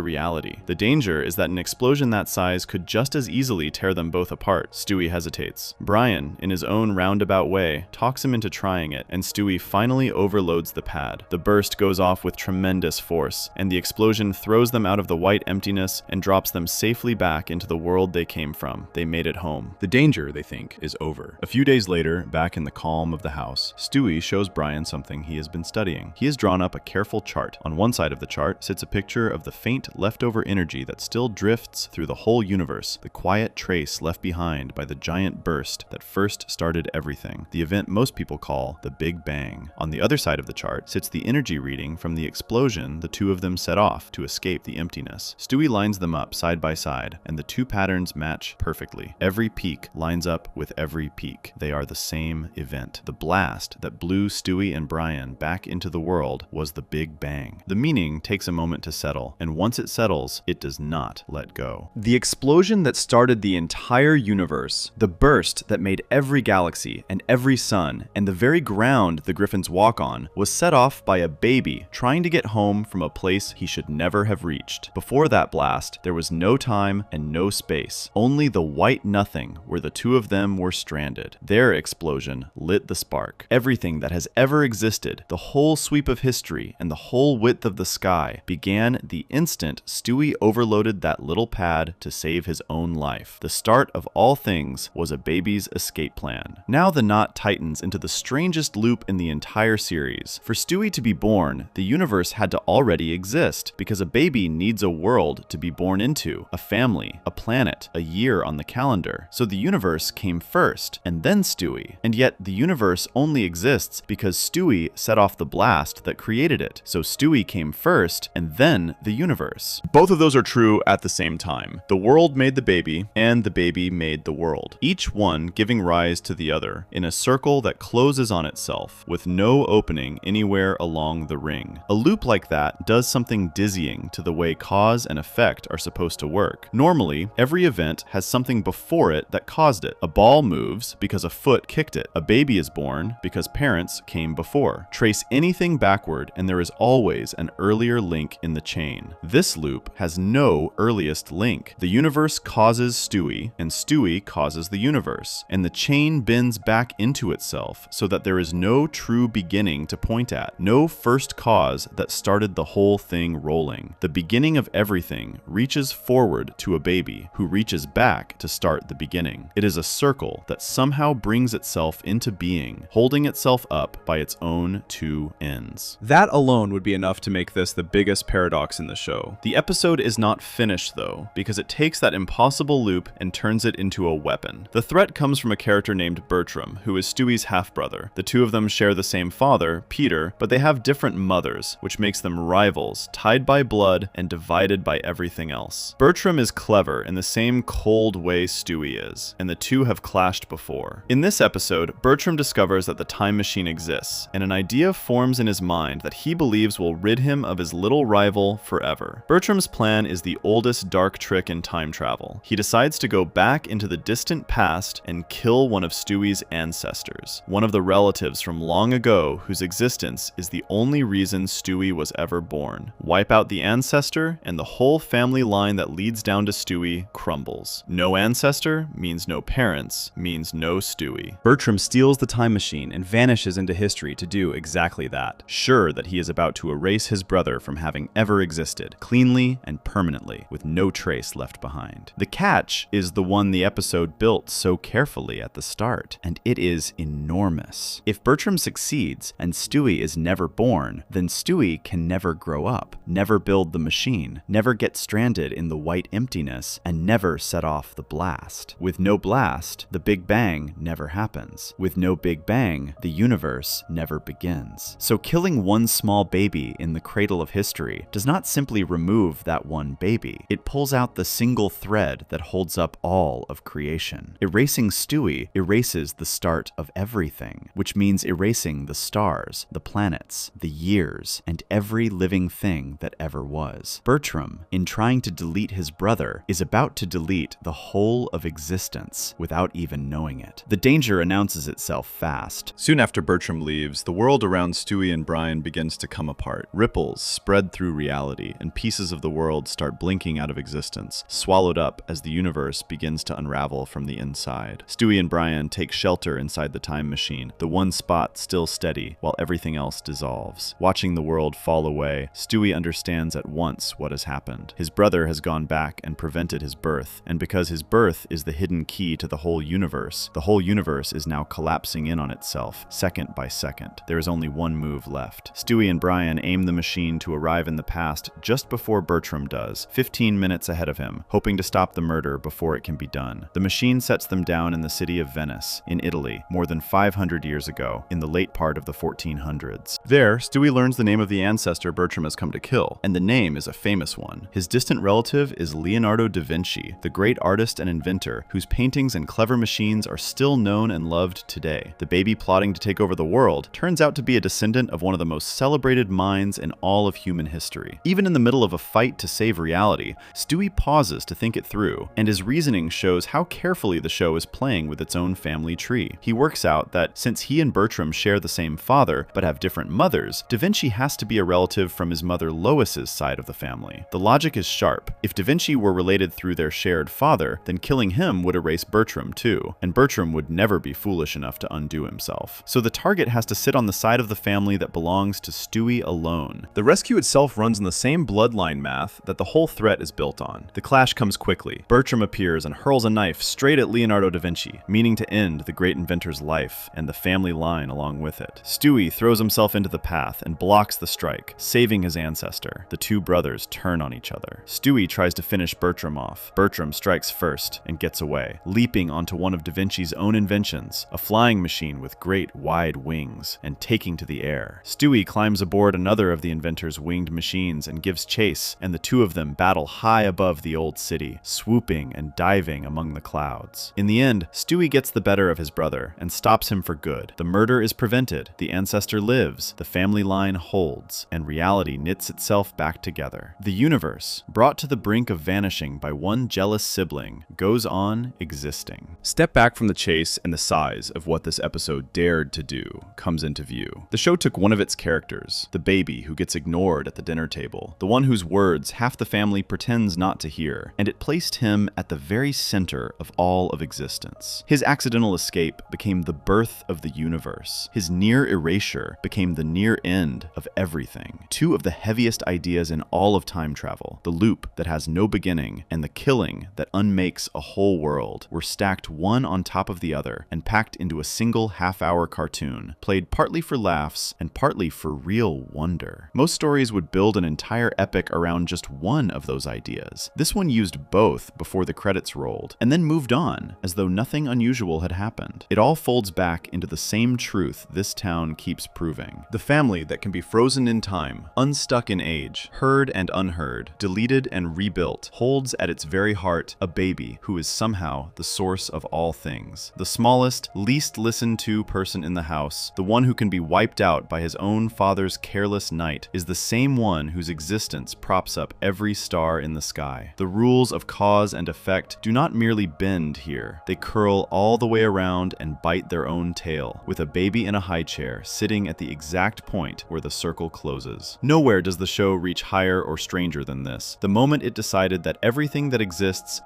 reality. The danger is that an explosion that size could just as easily tear them both apart. Stewie hesitates. Brian, in his own roundabout way, talks him into trying it, and Stewie finally overloads the pad. The burst goes off with tremendous force, and the explosion throws them out of the white emptiness and drops them safely back into the world they came from. They made it home. The danger, they think, is over. A few days later, back in the calm of the house, Stewie shows Brian something he has been studying. He has drawn up a careful chart. On one side of the chart sits a picture of the faint leftover energy that still drifts through the whole universe, the quiet trace left behind by the giant burst that first started everything, the event most people call the Big Bang. On the other side of the chart sits the energy reading from the explosion the two of them set off to escape the emptiness. Stewie lines them up side by side, and the two patterns match perfectly. Every peak lines up with every peak. They are the same event. The blast that blew Stewie and Brian back into the world was the Big Bang. The meaning takes a moment to settle, and once it settles, it does not let go. The explosion that started the entire universe, the burst that made every galaxy and every sun, and the very ground the Griffins walk on, was set off by a baby trying to get home from a place he should never have reached. Before that blast, there was no time and no space, only the white nothing where the two of them were stranded. Their explosion lit the spark. Everything that has ever existed, the whole sweep of history and the whole width of the sky, began the instant Stewie overloaded that little pad to save his own life. The start of all things was a baby's escape plan. Now the knot tightens into the strangest loop in the entire series. For Stewie to be born, the universe had to already exist, because a baby needs a world to be born into, a family, a planet, a year on the calendar. So the universe came first, and then Stewie. And yet the universe only exists because Stewie set off the blast that created it. So Stewie came first, and then the universe. Both of those are true at the same time. The world made the baby, and the baby made the world, each one giving rise to the other, in a circle that closes on itself, with no opening anywhere along the ring. A loop like that does something dizzying to the way cause and effect are supposed to work. Normally, every event has something before it that caused it. A ball moves because a foot kicked it. A baby is born because parents came before. Trace anything backward and there is always an earlier link in the chain. This loop has no earliest link. The universe causes Stewie, and Stewie causes the universe, and the chain bends back into itself so that there is no true beginning to point at, no first cause that started the whole thing rolling. The beginning of everything reaches forward to a baby, who reaches back to start the beginning. It is a circle that somehow brings itself into being, holding itself up by its own two ends. That alone would be enough to make this the biggest paradox in the show. The episode is not finished though, because it takes that impossible loop and turns it into a weapon. The threat comes from a character named Bertram, who is Stewie's half-brother. The two of them share the same father, Peter, but they have different mothers, which makes them rivals, tied by blood and divided by everything else. Bertram is clever in the same cold way Stewie is, and the two have clashed before. In this episode, Bertram discovers that the time machine exists, and an idea forms in his mind that he believes will rid him of his little rival forever. Bertram's plan is the oldest dark trick in time travel. He decides to go back into the distant past and kill one of Stewie's ancestors, one of the relatives from long ago whose existence is the only reason Stewie was ever born. Wipe out the ancestor, and the whole family line that leads down to Stewie crumbles. No ancestor means no parents, means no Stewie. Bertram steals the time machine and vanishes into history to do exactly that, sure that he is about to erase his brother from having ever existed, cleanly and permanently, with no trace left behind. The catch is the one the episode built so carefully at the start, and it is enormous. If Bertram succeeds and Stewie is never born, then Stewie can never grow up, never build the machine, never get stranded in the white emptiness, and never set off the blast. With no blast, the Big Bang never happens. With no Big Bang, the universe never begins. So killing one small baby in the cradle of history does not simply remove that one baby. It pulls out the single thread that holds up all of creation. Erasing Stewie erases the start of everything, which means erasing the stars, the planets, the years, and every living thing that ever was. Bertram, in trying to delete his brother, is about to delete the whole of existence without even knowing it. threat. The danger announces itself fast. Soon after Bertram leaves, the world around Stewie and Brian begins to come apart. Ripples spread through reality, and pieces of the world start blinking out of existence, swallowed up as the universe begins to unravel from the inside. Stewie and Brian take shelter inside the time machine, the one spot still steady while everything else dissolves. Watching the world fall away, Stewie understands at once what has happened. His brother has gone back and prevented his birth, and because his birth is the hidden key to the whole universe is now collapsing in on itself, second by second. There is only one move left. Stewie and Brian aim the machine to arrive in the past just before Bertram does, 15 minutes ahead of him, hoping to stop the murder before it can be done. The machine sets them down in the city of Venice, in Italy, more than 500 years ago, in the late part of the 1400s. There, Stewie learns the name of the ancestor Bertram has come to kill, and the name is a famous one. His distant relative is Leonardo da Vinci, the great artist and inventor whose paintings and clever machines are still known and loved today. The baby plotting to take over the world turns out to be a descendant of one of the most celebrated minds in all of human history. Even in the middle of a fight to save reality, Stewie pauses to think it through, and his reasoning shows how carefully the show is playing with its own family tree. He works out that since he and Bertram share the same father but have different mothers, Da Vinci has to be a relative from his mother Lois's side of the family. The logic is sharp. If Da Vinci were related through their shared father, then killing him would erase Bertram too, and Bertram would never be foolish enough to undo himself. So the target has to sit on the side of the family that belongs to Stewie alone. The rescue itself runs on the same bloodline math that the whole threat is built on. The clash comes quickly. Bertram appears and hurls a knife straight at Leonardo da Vinci, meaning to end the great inventor's life and the family line along with it. Stewie throws himself into the path and blocks the strike, saving his ancestor. The two brothers turn on each other. Stewie tries to finish Bertram off. Bertram strikes first and gets away, leaping onto one of Da Vinci's own inventions, a flying machine with great wide wings, and taking to the air. Stewie climbs aboard another of the inventor's winged machines and gives chase, and the two of them battle high above the old city, swooping and diving among the clouds. In the end, Stewie gets the better of his brother and stops him for good. The murder is prevented, the ancestor lives, the family line holds, and reality knits itself back together. The universe, brought to the brink of vanishing by one jealous sibling, goes on existing. Step back from the chase and the size of what this episode dared to do comes into view. The show took one of its characters, the baby who gets ignored at the dinner table, the one whose words half the family pretends not to hear, and it placed him at the very center of all of existence. His accidental escape became the birth of the universe. His near erasure became the near end of everything. Two of the heaviest ideas in all of time travel, the loop that has no beginning and the killing that unmakes a whole world, were stacked one on top of the other and packed into a single half-hour cartoon, played partly for laughs and partly for real wonder. Most stories would build an entire epic around just one of those ideas. This one used both before the credits rolled, and then moved on, as though nothing unusual had happened. It all folds back into the same truth this town keeps proving. The family that can be frozen in time, unstuck in age, heard and unheard, deleted and rebuilt, holds at its very heart a baby who is somehow the source of all things. The smallest, least listened to person in the house, the one who can be wiped out by his own father's careless night, is the same one whose existence props up every star in the sky. The rules of cause and effect do not merely bend here, they curl all the way around and bite their own tail, with a baby in a high chair sitting at the exact point where the circle closes. Nowhere does the show reach higher or stranger than this, the moment it decided that everything that exists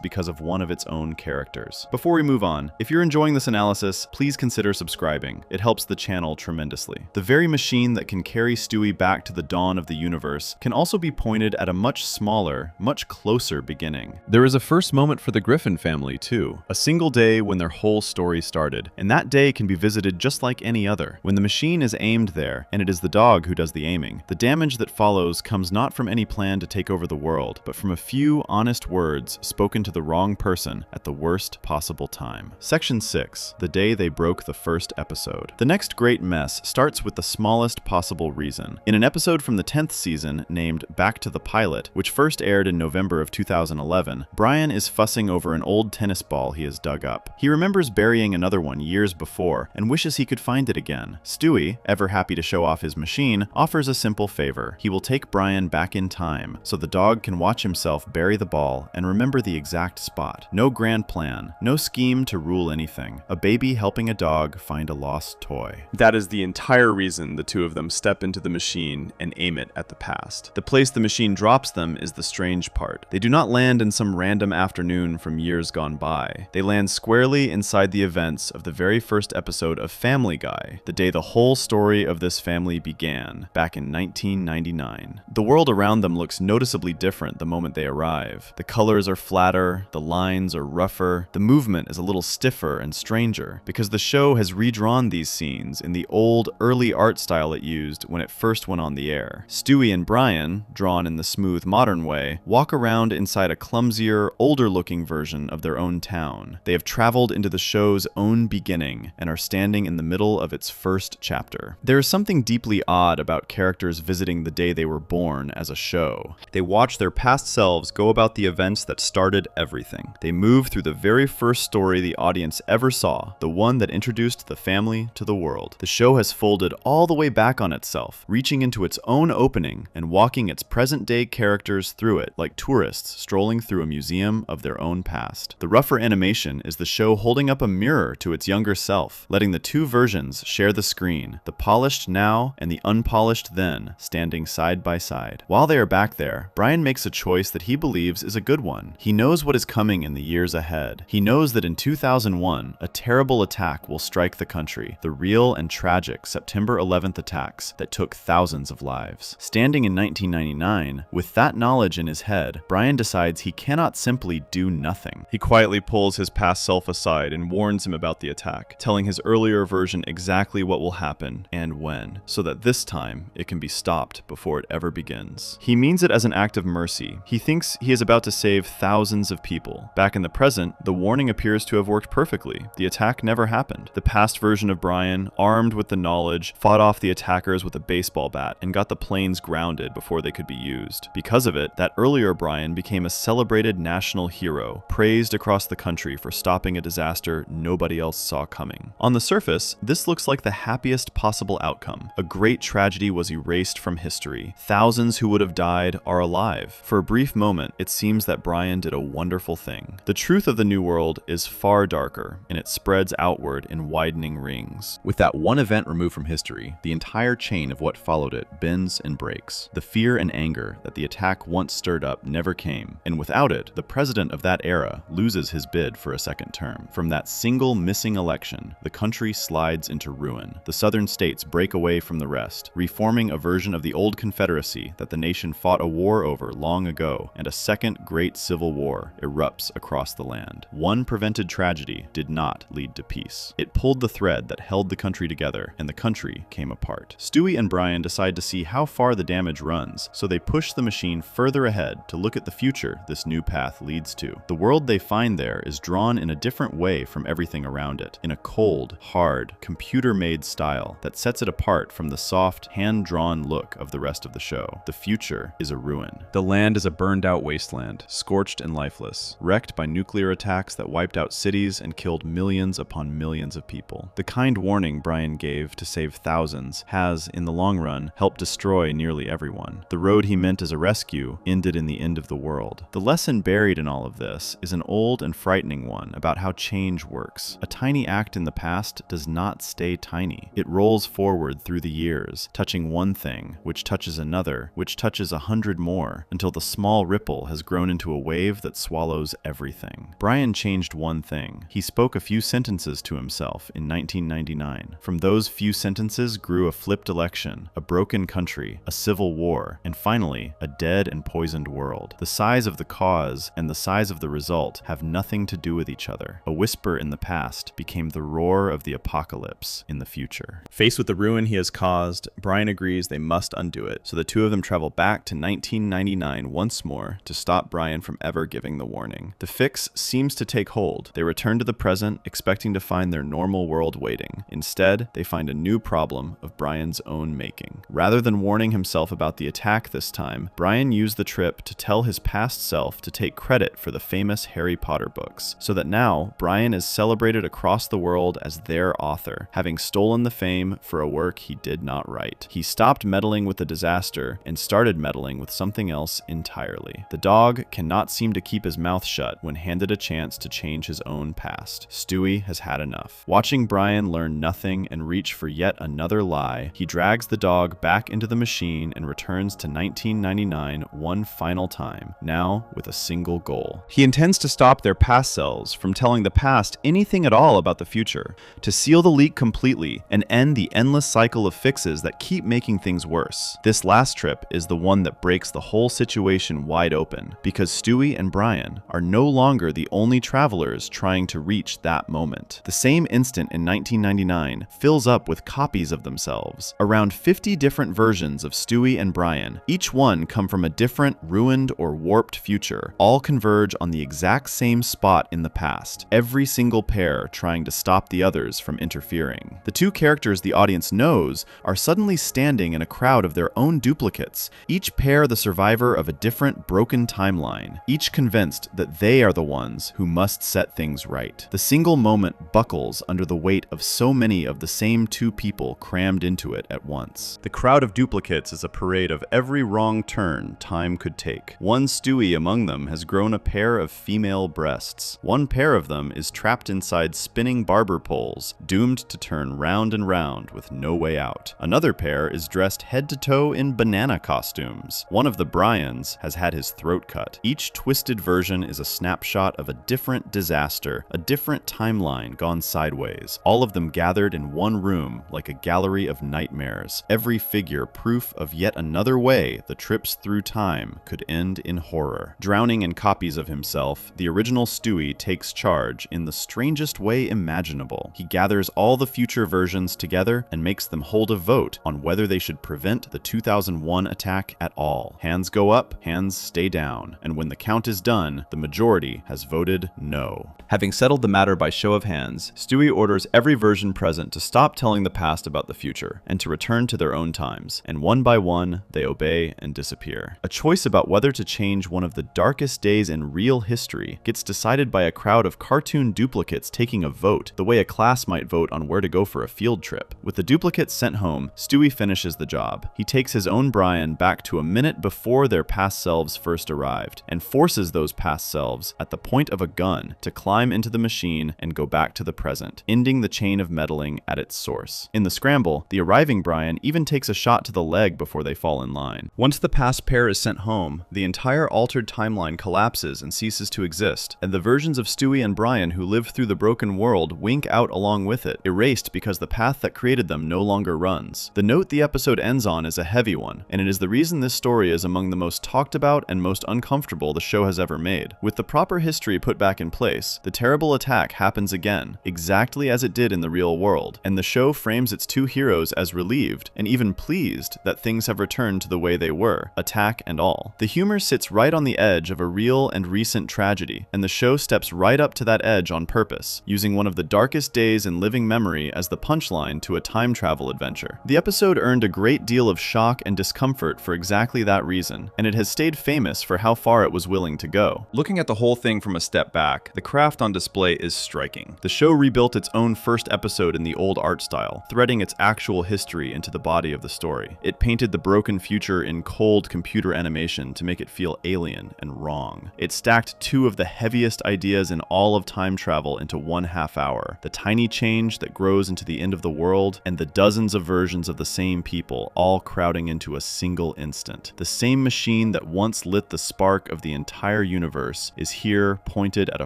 because of one of its own characters. Before we move on, if you're enjoying this analysis, please consider subscribing. It helps the channel tremendously. The very machine that can carry Stewie back to the dawn of the universe can also be pointed at a much smaller, much closer beginning. There is a first moment for the Griffin family too, a single day when their whole story started, and that day can be visited just like any other. When the machine is aimed there, and it is the dog who does the aiming, the damage that follows comes not from any plan to take over the world, but from a few honest words spoken to the wrong person at the worst possible time. Section 6. The day they broke the first episode. The next great mess starts with the smallest possible reason. In an episode from the 10th season named Back to the Pilot, which first aired in November of 2011, Brian is fussing over an old tennis ball he has dug up. He remembers burying another one years before and wishes he could find it again. Stewie, ever happy to show off his machine, offers a simple favor. He will take Brian back in time so the dog can watch himself bury the ball and remember the exact spot. No grand plan, no scheme scheme to rule anything, a baby helping a dog find a lost toy. That is the entire reason the two of them step into the machine and aim it at the past. The place the machine drops them is the strange part. They do not land in some random afternoon from years gone by. They land squarely inside the events of the very first episode of Family Guy, the day the whole story of this family began, back in 1999. The world around them looks noticeably different the moment they arrive. The colors are flatter, the lines are rougher, the movement is a little stiffer and stranger, because the show has redrawn these scenes in the old, early art style it used when it first went on the air. Stewie and Brian, drawn in the smooth modern way, walk around inside a clumsier, older-looking version of their own town. They have traveled into the show's own beginning and are standing in the middle of its first chapter. There is something deeply odd about characters visiting the day they were born as a show. They watch their past selves go about the events that started everything. They move through the very first story the audience ever saw, the one that introduced the family to the world. The show has folded all the way back on itself, reaching into its own opening and walking its present-day characters through it like tourists strolling through a museum of their own past. The rougher animation is the show holding up a mirror to its younger self, letting the two versions share the screen, the polished now and the unpolished then, standing side by side. While they are back there, Brian makes a choice that he believes is a good one. He knows what is coming in the years ahead. He knows that in 2001, a terrible attack will strike the country, the real and tragic September 11th attacks that took thousands of lives. Standing in 1999, with that knowledge in his head, Brian decides he cannot simply do nothing. He quietly pulls his past self aside and warns him about the attack, telling his earlier version exactly what will happen and when, so that this time it can be stopped before it ever begins. He means it as an act of mercy. He thinks he is about to save thousands of people. Back in the present, the warning appears to have worked perfectly. The attack never happened. The past version of Brian, armed with the knowledge, fought off the attackers with a baseball bat and got the planes grounded before they could be used. Because of it, that earlier Brian became a celebrated national hero, praised across the country for stopping a disaster nobody else saw coming. On the surface, this looks like the happiest possible outcome. A great tragedy was erased from history. Thousands who would have died are alive. For a brief moment, it seems that Brian did a wonderful thing. The truth of the New World is far darker, and it spreads outward in widening rings. With that one event removed from history, the entire chain of what followed it bends and breaks. The fear and anger that the attack once stirred up never came, and without it, the president of that era loses his bid for a second term. From that single missing election, the country slides into ruin. The southern states break away from the rest, reforming a version of the old Confederacy that the nation fought a war over long ago, and a second great civil war erupts across the land. One prevented tragedy did not lead to peace. It pulled the thread that held the country together, and the country came apart. Stewie and Brian decide to see how far the damage runs, so they push the machine further ahead to look at the future this new path leads to. The world they find there is drawn in a different way from everything around it, in a cold, hard, computer-made style that sets it apart from the soft, hand-drawn look of the rest of the show. The future is a ruin. The land is a burned-out wasteland, scorched and lifeless, wrecked by nuclear attacks that wiped out cities and killed millions upon millions of people. The kind warning Brian gave to save thousands has, in the long run, helped destroy nearly everyone. The road he meant as a rescue ended in the end of the world. The lesson buried in all of this is an old and frightening one about how change works. A tiny act in the past does not stay tiny. It rolls forward through the years, touching one thing, which touches another, which touches 100 more, until the small ripple has grown into a wave that swallows everything. Brian changed one thing. He spoke a few sentences to himself in 1999. From those few sentences grew a flipped election, a broken country, a civil war, and finally, a dead and poisoned world. The size of the cause and the size of the result have nothing to do with each other. A whisper in the past became the roar of the apocalypse in the future. Faced with the ruin he has caused, Brian agrees they must undo it, so the two of them travel back to 1999 once more to stop Brian from ever giving the warning. The fix seems to take hold. They return to the present, expecting to find their normal world waiting. Instead, they find a new problem of Brian's own making. Rather than warning himself about the attack this time, Brian used the trip to tell his past self to take credit for the famous Harry Potter books, so that now Brian is celebrated across the world as their author, having stolen the fame for a work he did not write. He stopped meddling with the disaster and started meddling with something else entirely. The dog cannot seem to keep his mouth shut when handed a chance to change his his own past. Stewie has had enough. Watching Brian learn nothing and reach for yet another lie, he drags the dog back into the machine and returns to 1999 one final time, now with a single goal. He intends to stop their past selves from telling the past anything at all about the future, to seal the leak completely and end the endless cycle of fixes that keep making things worse. This last trip is the one that breaks the whole situation wide open, because Stewie and Brian are no longer the only travelers trying to reach that moment. The same instant in 1999 fills up with copies of themselves. Around 50 different versions of Stewie and Brian, each one come from a different, ruined or warped future, all converge on the exact same spot in the past, every single pair trying to stop the others from interfering. The two characters the audience knows are suddenly standing in a crowd of their own duplicates, each pair the survivor of a different broken timeline, each convinced that they are the ones who must set things right. The single moment buckles under the weight of so many of the same two people crammed into it at once. The crowd of duplicates is a parade of every wrong turn time could take. One Stewie among them has grown a pair of female breasts. One pair of them is trapped inside spinning barber poles, doomed to turn round and round with no way out. Another pair is dressed head to toe in banana costumes. One of the Bryans has had his throat cut. Each twisted version is a snapshot of a different disaster, a different timeline gone sideways, all of them gathered in one room like a gallery of nightmares, every figure proof of yet another way the trips through time could end in horror. Drowning in copies of himself, the original Stewie takes charge in the strangest way imaginable. He gathers all the future versions together and makes them hold a vote on whether they should prevent the 2001 attack at all. Hands go up, hands stay down, and when the count is done, the majority has voted no. Having settled the matter by show of hands, Stewie orders every version present to stop telling the past about the future and to return to their own times, and one by one, they obey and disappear. A choice about whether to change one of the darkest days in real history gets decided by a crowd of cartoon duplicates taking a vote, the way a class might vote on where to go for a field trip. With the duplicates sent home, Stewie finishes the job. He takes his own Brian back to a minute before their past selves first arrived, and forces those past selves, at the point of a gun, to climb into the machine and go back to the present, ending the chain of meddling at its source. In the scramble, the arriving Brian even takes a shot to the leg before they fall in line. Once the past pair is sent home, the entire altered timeline collapses and ceases to exist, and the versions of Stewie and Brian who lived through the broken world wink out along with it, erased because the path that created them no longer runs. The note the episode ends on is a heavy one, and it is the reason this story is among the most talked about and most uncomfortable the show has ever made. With the proper history put back in place, the terrible attack happens again, exactly as it did in the real world, and the show frames its two heroes as relieved and even pleased that things have returned to the way they were, attack and all. The humor sits right on the edge of a real and recent tragedy, and the show steps right up to that edge on purpose, using one of the darkest days in living memory as the punchline to a time travel adventure. The episode earned a great deal of shock and discomfort for exactly that reason, and it has stayed famous for how far it was willing to go. Looking at the whole thing from a step back, the craft on display is striking. The show rebuilt its own first episode in the old art style, threading its actual history into the body of the story. It painted the broken future in cold computer animation to make it feel alien and wrong. It stacked two of the heaviest ideas in all of time travel into 1/2 hour: the tiny change that grows into the end of the world, and the dozens of versions of the same people all crowding into a single instant. The same machine that once lit the spark of the entire universe is here pointed at a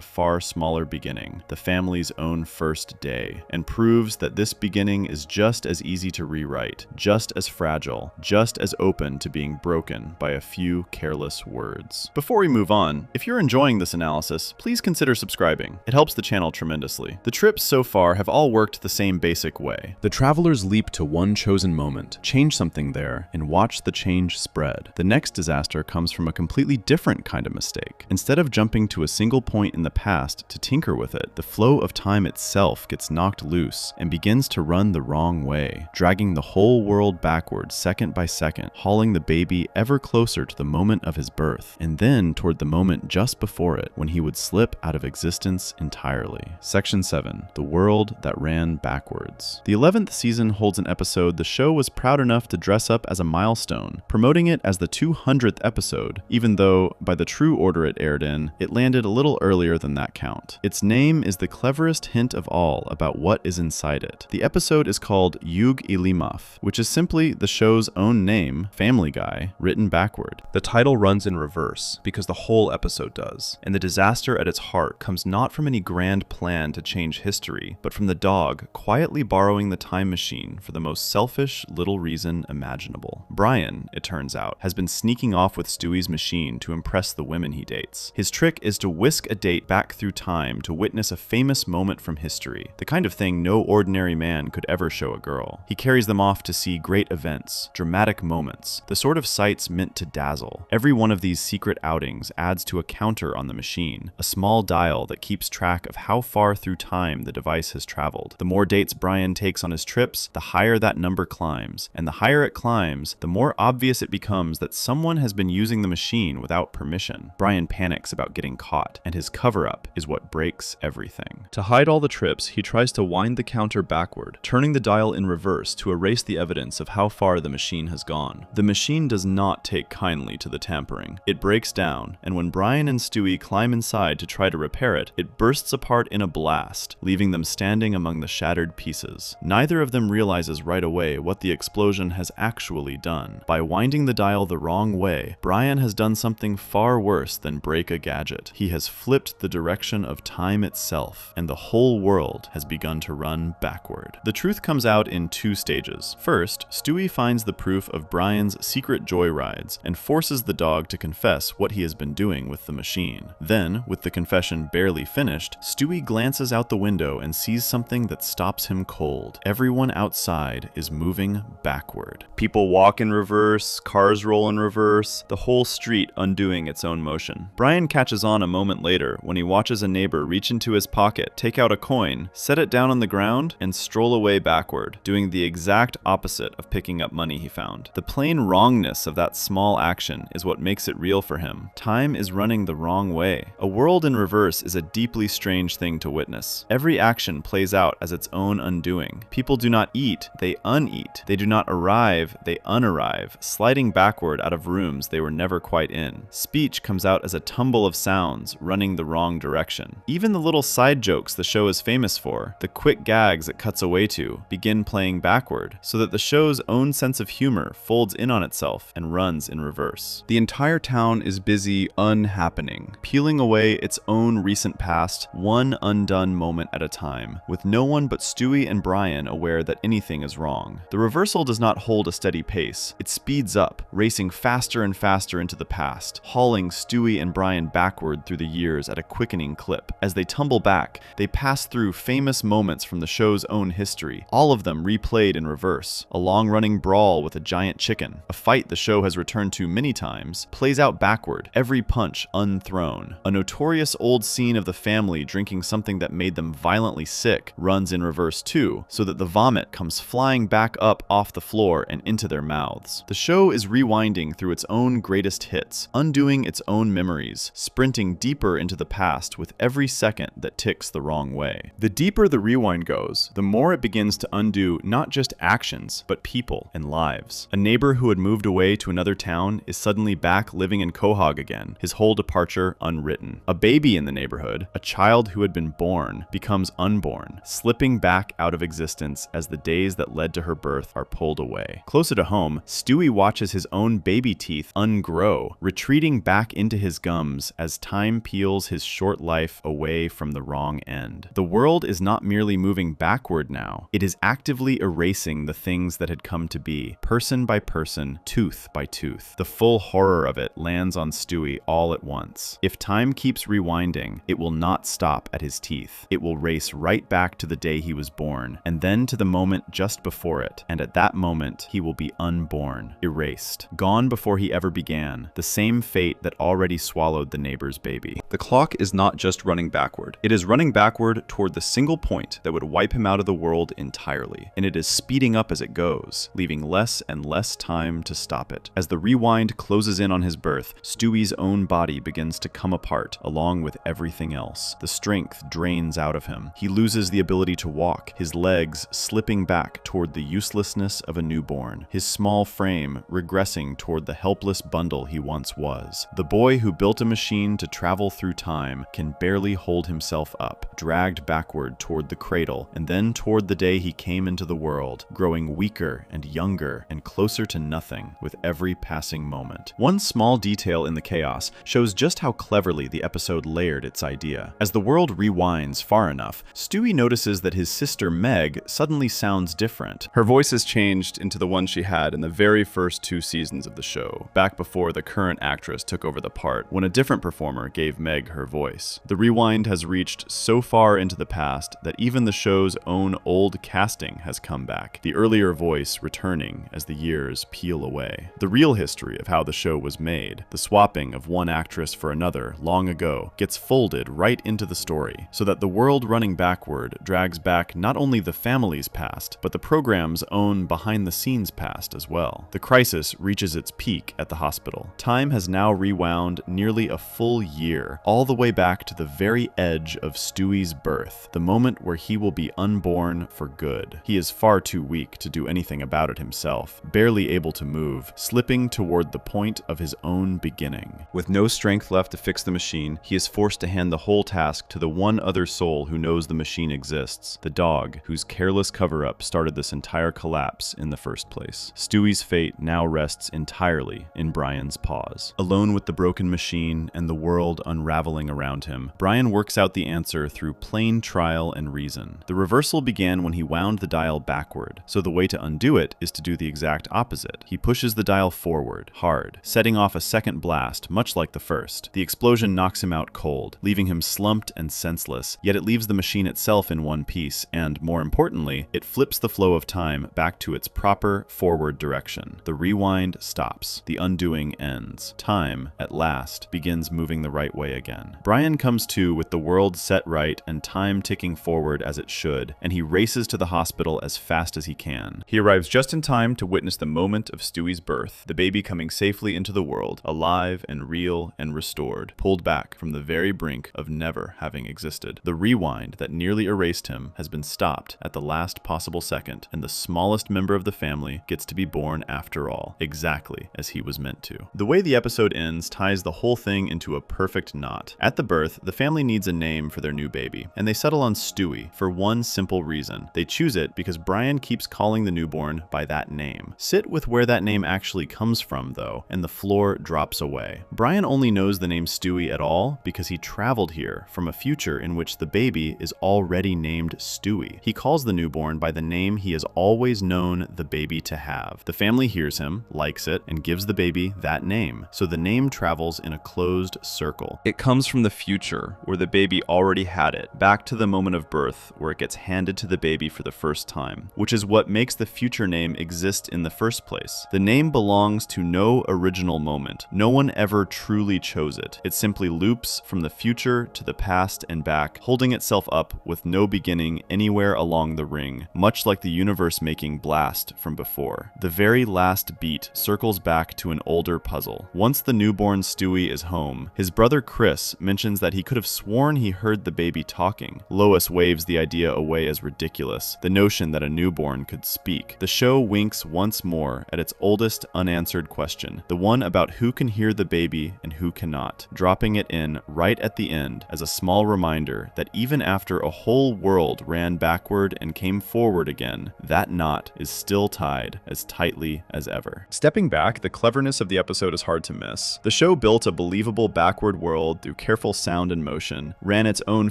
far smaller beginning, the family's own first day, and proves that this beginning is just as easy to rewrite, just as fragile, just as open to being broken by a few careless words. Before we move on, if you're enjoying this analysis, please consider subscribing. It helps the channel tremendously. The trips so far have all worked the same basic way. The travelers leap to one chosen moment, change something there, and watch the change spread. The next disaster comes from a completely different kind of mistake. Instead of jumping to a single point in the past to tinker with it, the flow of time itself gets knocked loose and begins to run the wrong way, dragging the whole world backwards second by second, hauling the baby ever closer to the moment of his birth, and then toward the moment just before it, when he would slip out of existence entirely. Section 7. The World That Ran Backwards. The 11th season holds an episode the show was proud enough to dress up as a milestone, promoting it as the 200th episode, even though, by the true order it aired in, it landed a little earlier than that count. account. Its name is the cleverest hint of all about what is inside it. The episode is called Yug Ilimaf, which is simply the show's own name, Family Guy, written backward. The title runs in reverse because the whole episode does, and the disaster at its heart comes not from any grand plan to change history, but from the dog quietly borrowing the time machine for the most selfish little reason imaginable. Brian, it turns out, has been sneaking off with Stewie's machine to impress the women he dates. His trick is to whisk a date back through time to witness a famous moment from history, the kind of thing no ordinary man could ever show a girl. He carries them off to see great events, dramatic moments, the sort of sights meant to dazzle. Every one of these secret outings adds to a counter on the machine, a small dial that keeps track of how far through time the device has traveled. The more dates Brian takes on his trips, the higher that number climbs, and the higher it climbs, the more obvious it becomes that someone has been using the machine without permission. Brian panics about getting caught, and his cover-up is what breaks everything. To hide all the trips, he tries to wind the counter backward, turning the dial in reverse to erase the evidence of how far the machine has gone. The machine does not take kindly to the tampering. It breaks down, and when Brian and Stewie climb inside to try to repair it, it bursts apart in a blast, leaving them standing among the shattered pieces. Neither of them realizes right away what the explosion has actually done. By winding the dial the wrong way, Brian has done something far worse than break a gadget. He has flipped the direction of time itself, and the whole world has begun to run backward. The truth comes out in two stages. First, Stewie finds the proof of Brian's secret joyrides and forces the dog to confess what he has been doing with the machine. Then, with the confession barely finished, Stewie glances out the window and sees something that stops him cold. Everyone outside is moving backward. People walk in reverse, cars roll in reverse, the whole street undoing its own motion. Brian catches on a moment later when he watches a neighbor reach into his pocket, take out a coin, set it down on the ground, and stroll away backward, doing the exact opposite of picking up money he found. The plain wrongness of that small action is what makes it real for him. Time is running the wrong way. A world in reverse is a deeply strange thing to witness. Every action plays out as its own undoing. People do not eat, they uneat. They do not arrive, they unarrive, sliding backward out of rooms they were never quite in. Speech comes out as a tumble of sounds, running the wrong direction. Even the little side jokes the show is famous for, the quick gags it cuts away to, begin playing backward, so that the show's own sense of humor folds in on itself and runs in reverse. The entire town is busy unhappening, peeling away its own recent past, one undone moment at a time, with no one but Stewie and Brian aware that anything is wrong. The reversal does not hold a steady pace. It speeds up, racing faster and faster into the past, hauling Stewie and Brian backward through the years at a quickening clip. As they tumble back, they pass through famous moments from the show's own history, all of them replayed in reverse. A long-running brawl with a giant chicken, a fight the show has returned to many times, plays out backward, every punch unthrown. A notorious old scene of the family drinking something that made them violently sick runs in reverse too, so that the vomit comes flying back up off the floor and into their mouths. The show is rewinding through its own greatest hits, undoing its own memories, sprinting deeper into the past with every second that ticks the wrong way. The deeper the rewind goes, the more it begins to undo not just actions, but people and lives. A neighbor who had moved away to another town is suddenly back living in Quahog again, his whole departure unwritten. A baby in the neighborhood, a child who had been born, becomes unborn, slipping back out of existence as the days that led to her birth are pulled away. Closer to home, Stewie watches his own baby teeth ungrow, retreating back into his gums as time peels his short life away from the wrong end. The world is not merely moving backward now, it is actively erasing the things that had come to be, person by person, tooth by tooth. The full horror of it lands on Stewie all at once. If time keeps rewinding, it will not stop at his teeth. It will race right back to the day he was born, and then to the moment just before it, and at that moment, he will be unborn, erased, gone before he ever began, the same fate that already swallowed the neighbor's baby. The clock is not just running backward. It is running backward toward the single point that would wipe him out of the world entirely, and it is speeding up as it goes, leaving less and less time to stop it. As the rewind closes in on his birth, Stewie's own body begins to come apart, along with everything else. The strength drains out of him. He loses the ability to walk, his legs slipping back toward the uselessness of a newborn, his small frame regressing toward the helpless bundle he once was. The boy who built a machine to travel through time can can barely hold himself up, dragged backward toward the cradle, and then toward the day he came into the world, growing weaker and younger and closer to nothing with every passing moment. One small detail in the chaos shows just how cleverly the episode layered its idea. As the world rewinds far enough, Stewie notices that his sister Meg suddenly sounds different. Her voice has changed into the one she had in the very first 2 seasons of the show, back before the current actress took over the part, when a different performer gave Meg her voice. The rewind has reached so far into the past that even the show's own old casting has come back, the earlier voice returning as the years peel away. The real history of how the show was made, the swapping of one actress for another long ago, gets folded right into the story, so that the world running backward drags back not only the family's past, but the program's own behind-the-scenes past as well. The crisis reaches its peak at the hospital. Time has now rewound nearly a full year, all the way back to the very edge of Stewie's birth, the moment where he will be unborn for good. He is far too weak to do anything about it himself, barely able to move, slipping toward the point of his own beginning. With no strength left to fix the machine, he is forced to hand the whole task to the one other soul who knows the machine exists, the dog, whose careless cover-up started this entire collapse in the first place. Stewie's fate now rests entirely in Brian's paws. Alone with the broken machine and the world unraveling around him, Brian works out the answer through plain trial and reason. The reversal began when he wound the dial backward, so the way to undo it is to do the exact opposite. He pushes the dial forward, hard, setting off a second blast, much like the first. The explosion knocks him out cold, leaving him slumped and senseless, yet it leaves the machine itself in one piece, and, more importantly, it flips the flow of time back to its proper forward direction. The rewind stops. The undoing ends. Time, at last, begins moving the right way again. Brian comes to with the world set right and time ticking forward as it should, and he races to the hospital as fast as he can. He arrives just in time to witness the moment of Stewie's birth, the baby coming safely into the world, alive and real and restored, pulled back from the very brink of never having existed. The rewind that nearly erased him has been stopped at the last possible second, and the smallest member of the family gets to be born after all, exactly as he was meant to. The way the episode ends ties the whole thing into a perfect knot. At the birth, the family needs a name for their new baby, and they settle on Stewie for one simple reason. They choose it because Brian keeps calling the newborn by that name. Sit with where that name actually comes from, though, and the floor drops away. Brian only knows the name Stewie at all because he traveled here from a future in which the baby is already named Stewie. He calls the newborn by the name he has always known the baby to have. The family hears him, likes it, and gives the baby that name, so the name travels in a closed circle. It comes from the future, where the baby already had it, back to the moment of birth, where it gets handed to the baby for the first time, which is what makes the future name exist in the first place. The name belongs to no original moment. No one ever truly chose it. It simply loops from the future to the past and back, holding itself up with no beginning anywhere along the ring, much like the universe-making blast from before. The very last beat circles back to an older puzzle. Once the newborn Stewie is home, his brother Chris mentions that he could have sworn he heard the baby talking. Lois waves the idea away as ridiculous, the notion that a newborn could speak. The show winks once more at its oldest unanswered question, the one about who can hear the baby and who cannot, dropping it in right at the end as a small reminder that even after a whole world ran backward and came forward again, that knot is still tied as tightly as ever. Stepping back, the cleverness of the episode is hard to miss. The show built a believable backward world through careful sound and motion, ran its own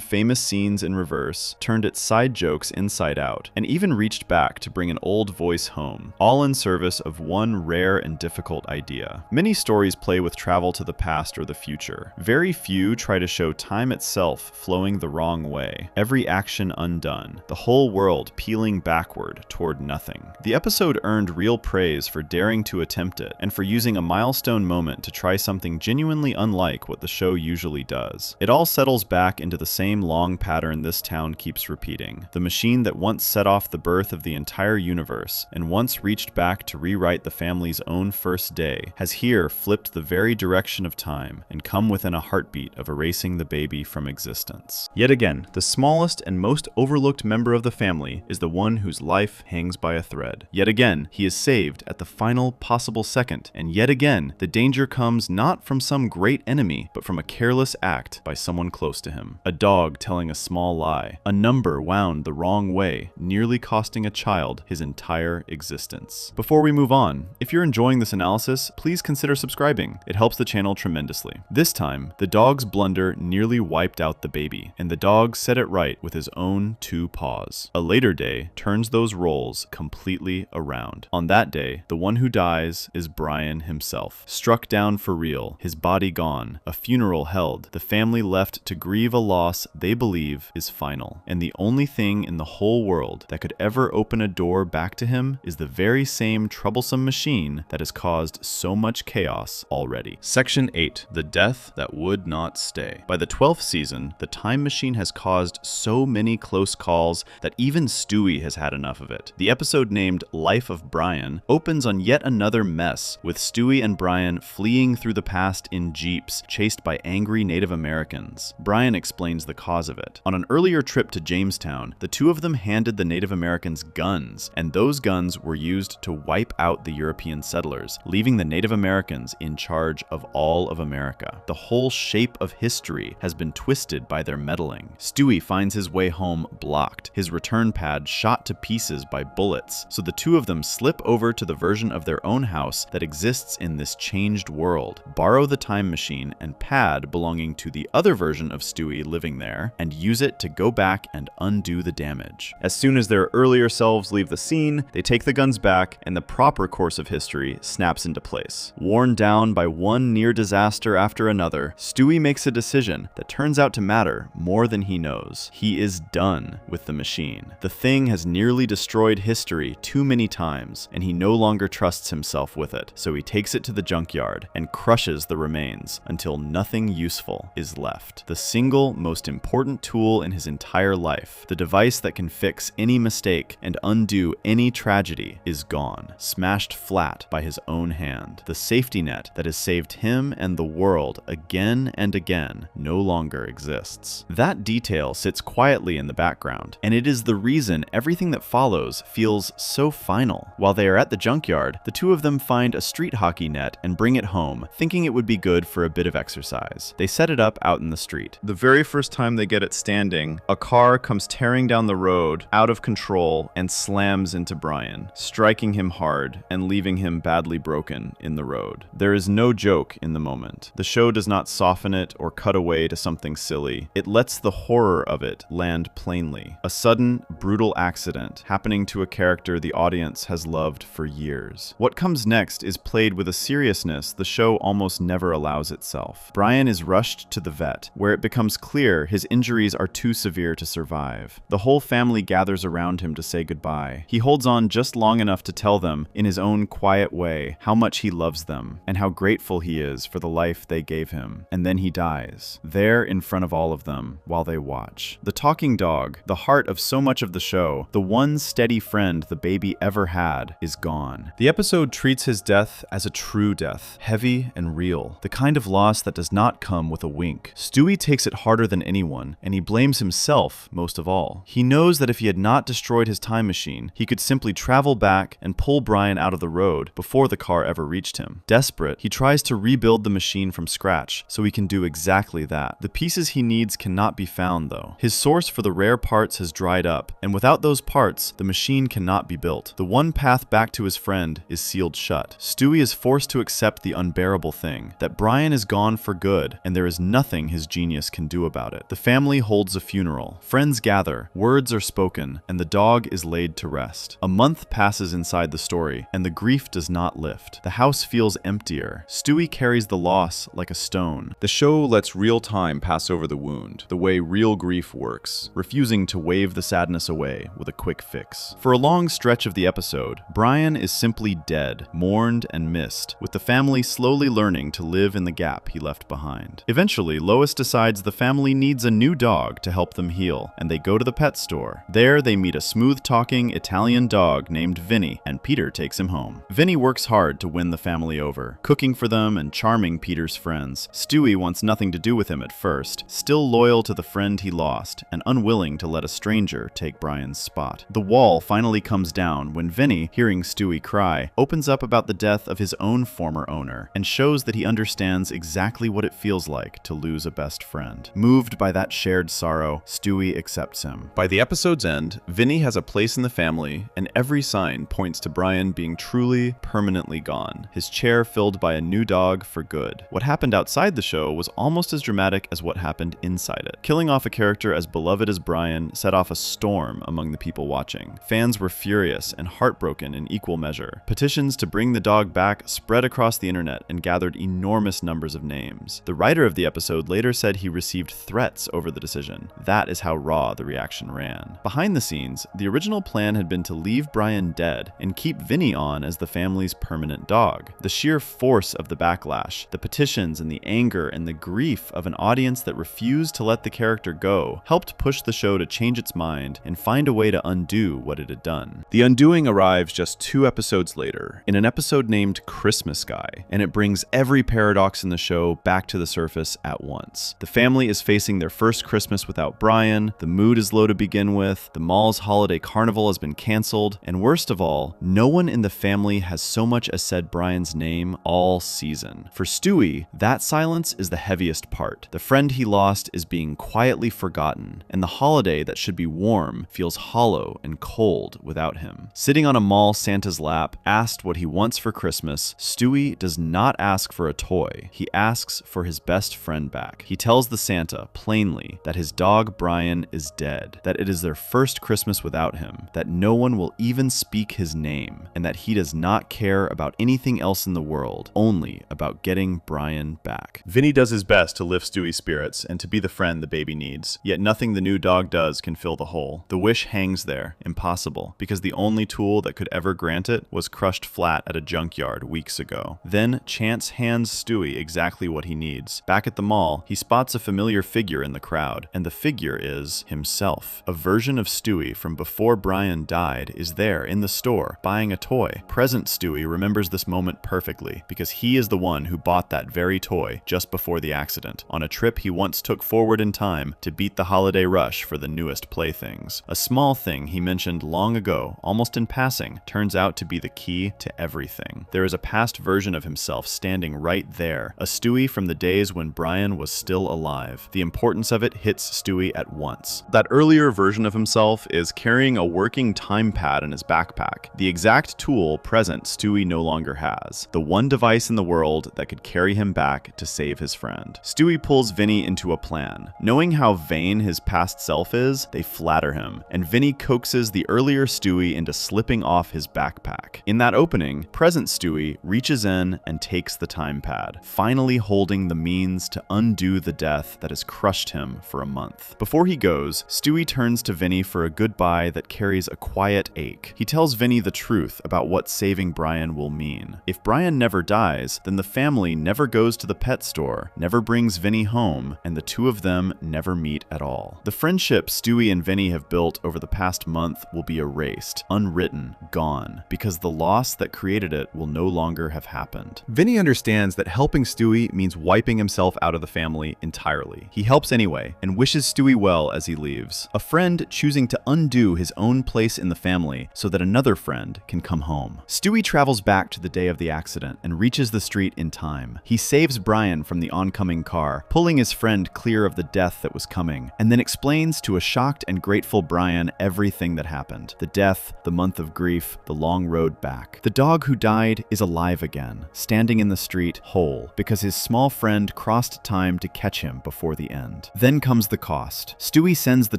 famous scenes in reverse, turned its side jokes inside out, and even reached back to bring an old voice home, all in service of one rare and difficult idea. Many stories play with travel to the past or the future. Very few try to show time itself flowing the wrong way, every action undone, the whole world peeling backward toward nothing. The episode earned real praise for daring to attempt it, and for using a milestone moment to try something genuinely unlike what the show usually does. It all settles back into the same long pattern this town keeps repeating. The machine that once set off the birth of the entire universe, and once reached back to rewrite the family's own first day, has here flipped the very direction of time, and come within a heartbeat of erasing the baby from existence. Yet again, the smallest and most overlooked member of the family is the one whose life hangs by a thread. Yet again, he is saved at the final possible second, and yet again, the danger comes not from some great enemy, but from a careless act by by someone close to him, a dog telling a small lie, a number wound the wrong way, nearly costing a child his entire existence. Before we move on, if you're enjoying this analysis, please consider subscribing. It helps the channel tremendously. This time, the dog's blunder nearly wiped out the baby, and the dog set it right with his own 2 paws. A later day turns those roles completely around. On that day, the one who dies is Brian himself, struck down for real, his body gone, a funeral held, the family left to grieve a loss they believe is final. And the only thing in the whole world that could ever open a door back to him is the very same troublesome machine that has caused so much chaos already. Section 8. The Death That Would Not Stay. By the 12th season, the time machine has caused so many close calls that even Stewie has had enough of it. The episode named Life of Brian opens on yet another mess, with Stewie and Brian fleeing through the past in jeeps, chased by angry Native Americans. Brian explains the cause of it. On an earlier trip to Jamestown, the two of them handed the Native Americans guns, and those guns were used to wipe out the European settlers, leaving the Native Americans in charge of all of America. The whole shape of history has been twisted by their meddling. Stewie finds his way home blocked, his return pad shot to pieces by bullets, so the two of them slip over to the version of their own house that exists in this changed world, borrow the time machine and pad belonging to the other version of Stewie living there, and use it to go back and undo the damage. As soon as their earlier selves leave the scene, they take the guns back, and the proper course of history snaps into place. Worn down by one near disaster after another, Stewie makes a decision that turns out to matter more than he knows. He is done with the machine. The thing has nearly destroyed history too many times, and he no longer trusts himself with it, so he takes it to the junkyard and crushes the remains until nothing useful is left. The single most important tool in his entire life, the device that can fix any mistake and undo any tragedy, is gone, smashed flat by his own hand. The safety net that has saved him and the world again and again no longer exists. That detail sits quietly in the background, and it is the reason everything that follows feels so final. While they are at the junkyard, the two of them find a street hockey net and bring it home, thinking it would be good for a bit of exercise. They set it up out in the street. The very first time they get it standing, a car comes tearing down the road, out of control, and slams into Brian, striking him hard and leaving him badly broken in the road. There is no joke in the moment. The show does not soften it or cut away to something silly. It lets the horror of it land plainly. A sudden, brutal accident happening to a character the audience has loved for years. What comes next is played with a seriousness the show almost never allows itself. Brian is rushed to the vet, where it becomes clear his injuries are too severe to survive. The whole family gathers around him to say goodbye. He holds on just long enough to tell them, in his own quiet way, how much he loves them, and how grateful he is for the life they gave him. And then he dies, there in front of all of them, while they watch. The talking dog, the heart of so much of the show, the one steady friend the baby ever had, is gone. The episode treats his death as a true death, heavy and real, the kind of loss that does not come with a wink. Stewie takes it harder than anyone, and he blames himself most of all. He knows that if he had not destroyed his time machine, he could simply travel back and pull Brian out of the road before the car ever reached him. Desperate, he tries to rebuild the machine from scratch so he can do exactly that. The pieces he needs cannot be found, though. His source for the rare parts has dried up, and without those parts, the machine cannot be built. The one path back to his friend is sealed shut. Stewie is forced to accept the unbearable thing, that Brian is gone for good, and there is nothing his genius can do about it. The family holds a funeral. Friends gather, words are spoken, and the dog is laid to rest. A month passes inside the story, and the grief does not lift. The house feels emptier. Stewie carries the loss like a stone. The show lets real time pass over the wound, the way real grief works, refusing to wave the sadness away with a quick fix. For a long stretch of the episode, Brian is simply dead, mourned and missed, with the family slowly learning to live in the gap he left behind. Eventually, Lois decides the family needs a new dog to help them heal, and they go to the pet store. There, they meet a smooth-talking Italian dog named Vinny, and Peter takes him home. Vinny works hard to win the family over, cooking for them and charming Peter's friends. Stewie wants nothing to do with him at first, still loyal to the friend he lost, and unwilling to let a stranger take Brian's spot. The wall finally comes down when Vinny, hearing Stewie cry, opens up about the death of his own former owner, and shows that he understands exactly what it feels like to lose lose a best friend. Moved by that shared sorrow, Stewie accepts him. By the episode's end, Vinny has a place in the family, and every sign points to Brian being truly, permanently gone. His chair filled by a new dog for good. What happened outside the show was almost as dramatic as what happened inside it. Killing off a character as beloved as Brian set off a storm among the people watching. Fans were furious and heartbroken in equal measure. Petitions to bring the dog back spread across the internet and gathered enormous numbers of names. The writer of the episode later said he received threats over the decision. That is how raw the reaction ran. Behind the scenes, the original plan had been to leave Brian dead and keep Vinny on as the family's permanent dog. The sheer force of the backlash, the petitions and the anger and the grief of an audience that refused to let the character go helped push the show to change its mind and find a way to undo what it had done. The undoing arrives just 2 episodes later, in an episode named Christmas Guy, and it brings every paradox in the show back to the surface at once. The family is facing their first Christmas without Brian, the mood is low to begin with, the mall's holiday carnival has been canceled, and worst of all, no one in the family has so much as said Brian's name all season. For Stewie, that silence is the heaviest part. The friend he lost is being quietly forgotten, and the holiday that should be warm feels hollow and cold without him. Sitting on a mall Santa's lap, asked what he wants for Christmas, Stewie does not ask for a toy. He asks for his best friend back. He tells the Santa plainly that his dog Brian is dead, that it is their first Christmas without him, that no one will even speak his name, and that he does not care about anything else in the world, only about getting Brian back. Vinny does his best to lift Stewie's spirits and to be the friend the baby needs, yet nothing the new dog does can fill the hole. The wish hangs there, impossible, because the only tool that could ever grant it was crushed flat at a junkyard weeks ago. Then chance hands Stewie exactly what he needs. Back at the mall, he spots a familiar figure in the crowd, and the figure is himself. A version of Stewie from before Brian died is there in the store, buying a toy. Present Stewie remembers this moment perfectly, because he is the one who bought that very toy just before the accident, on a trip he once took forward in time to beat the holiday rush for the newest playthings. A small thing he mentioned long ago, almost in passing, turns out to be the key to everything. There is a past version of himself standing right there, a Stewie from the days when Brian was still alive. The importance of it hits Stewie at once. That earlier version of himself is carrying a working time pad in his backpack, the exact tool present Stewie no longer has, the one device in the world that could carry him back to save his friend. Stewie pulls Vinny into a plan. Knowing how vain his past self is, they flatter him, and Vinny coaxes the earlier Stewie into slipping off his backpack. In that opening, present Stewie reaches in and takes the time pad, finally holding the means to undo the death that has crushed him for a month. Before he goes, Stewie turns to Vinny for a goodbye that carries a quiet ache. He tells Vinny the truth about what saving Brian will mean. If Brian never dies, then the family never goes to the pet store, never brings Vinny home, and the two of them never meet at all. The friendship Stewie and Vinny have built over the past month will be erased, unwritten, gone, because the loss that created it will no longer have happened. Vinny understands that helping Stewie means wiping himself out of the family entirely. He helps anyway, and wishes Stewie well as he leaves. A friend choosing to undo his own place in the family so that another friend can come home. Stewie travels back to the day of the accident and reaches the street in time. He saves Brian from the oncoming car, pulling his friend clear of the death that was coming, and then explains to a shocked and grateful Brian everything that happened. The death, the month of grief, the long road back. The dog who died is alive again, standing in the street whole, because his small friend crossed time to catch him before the end. Then comes the cost. Stewie sends the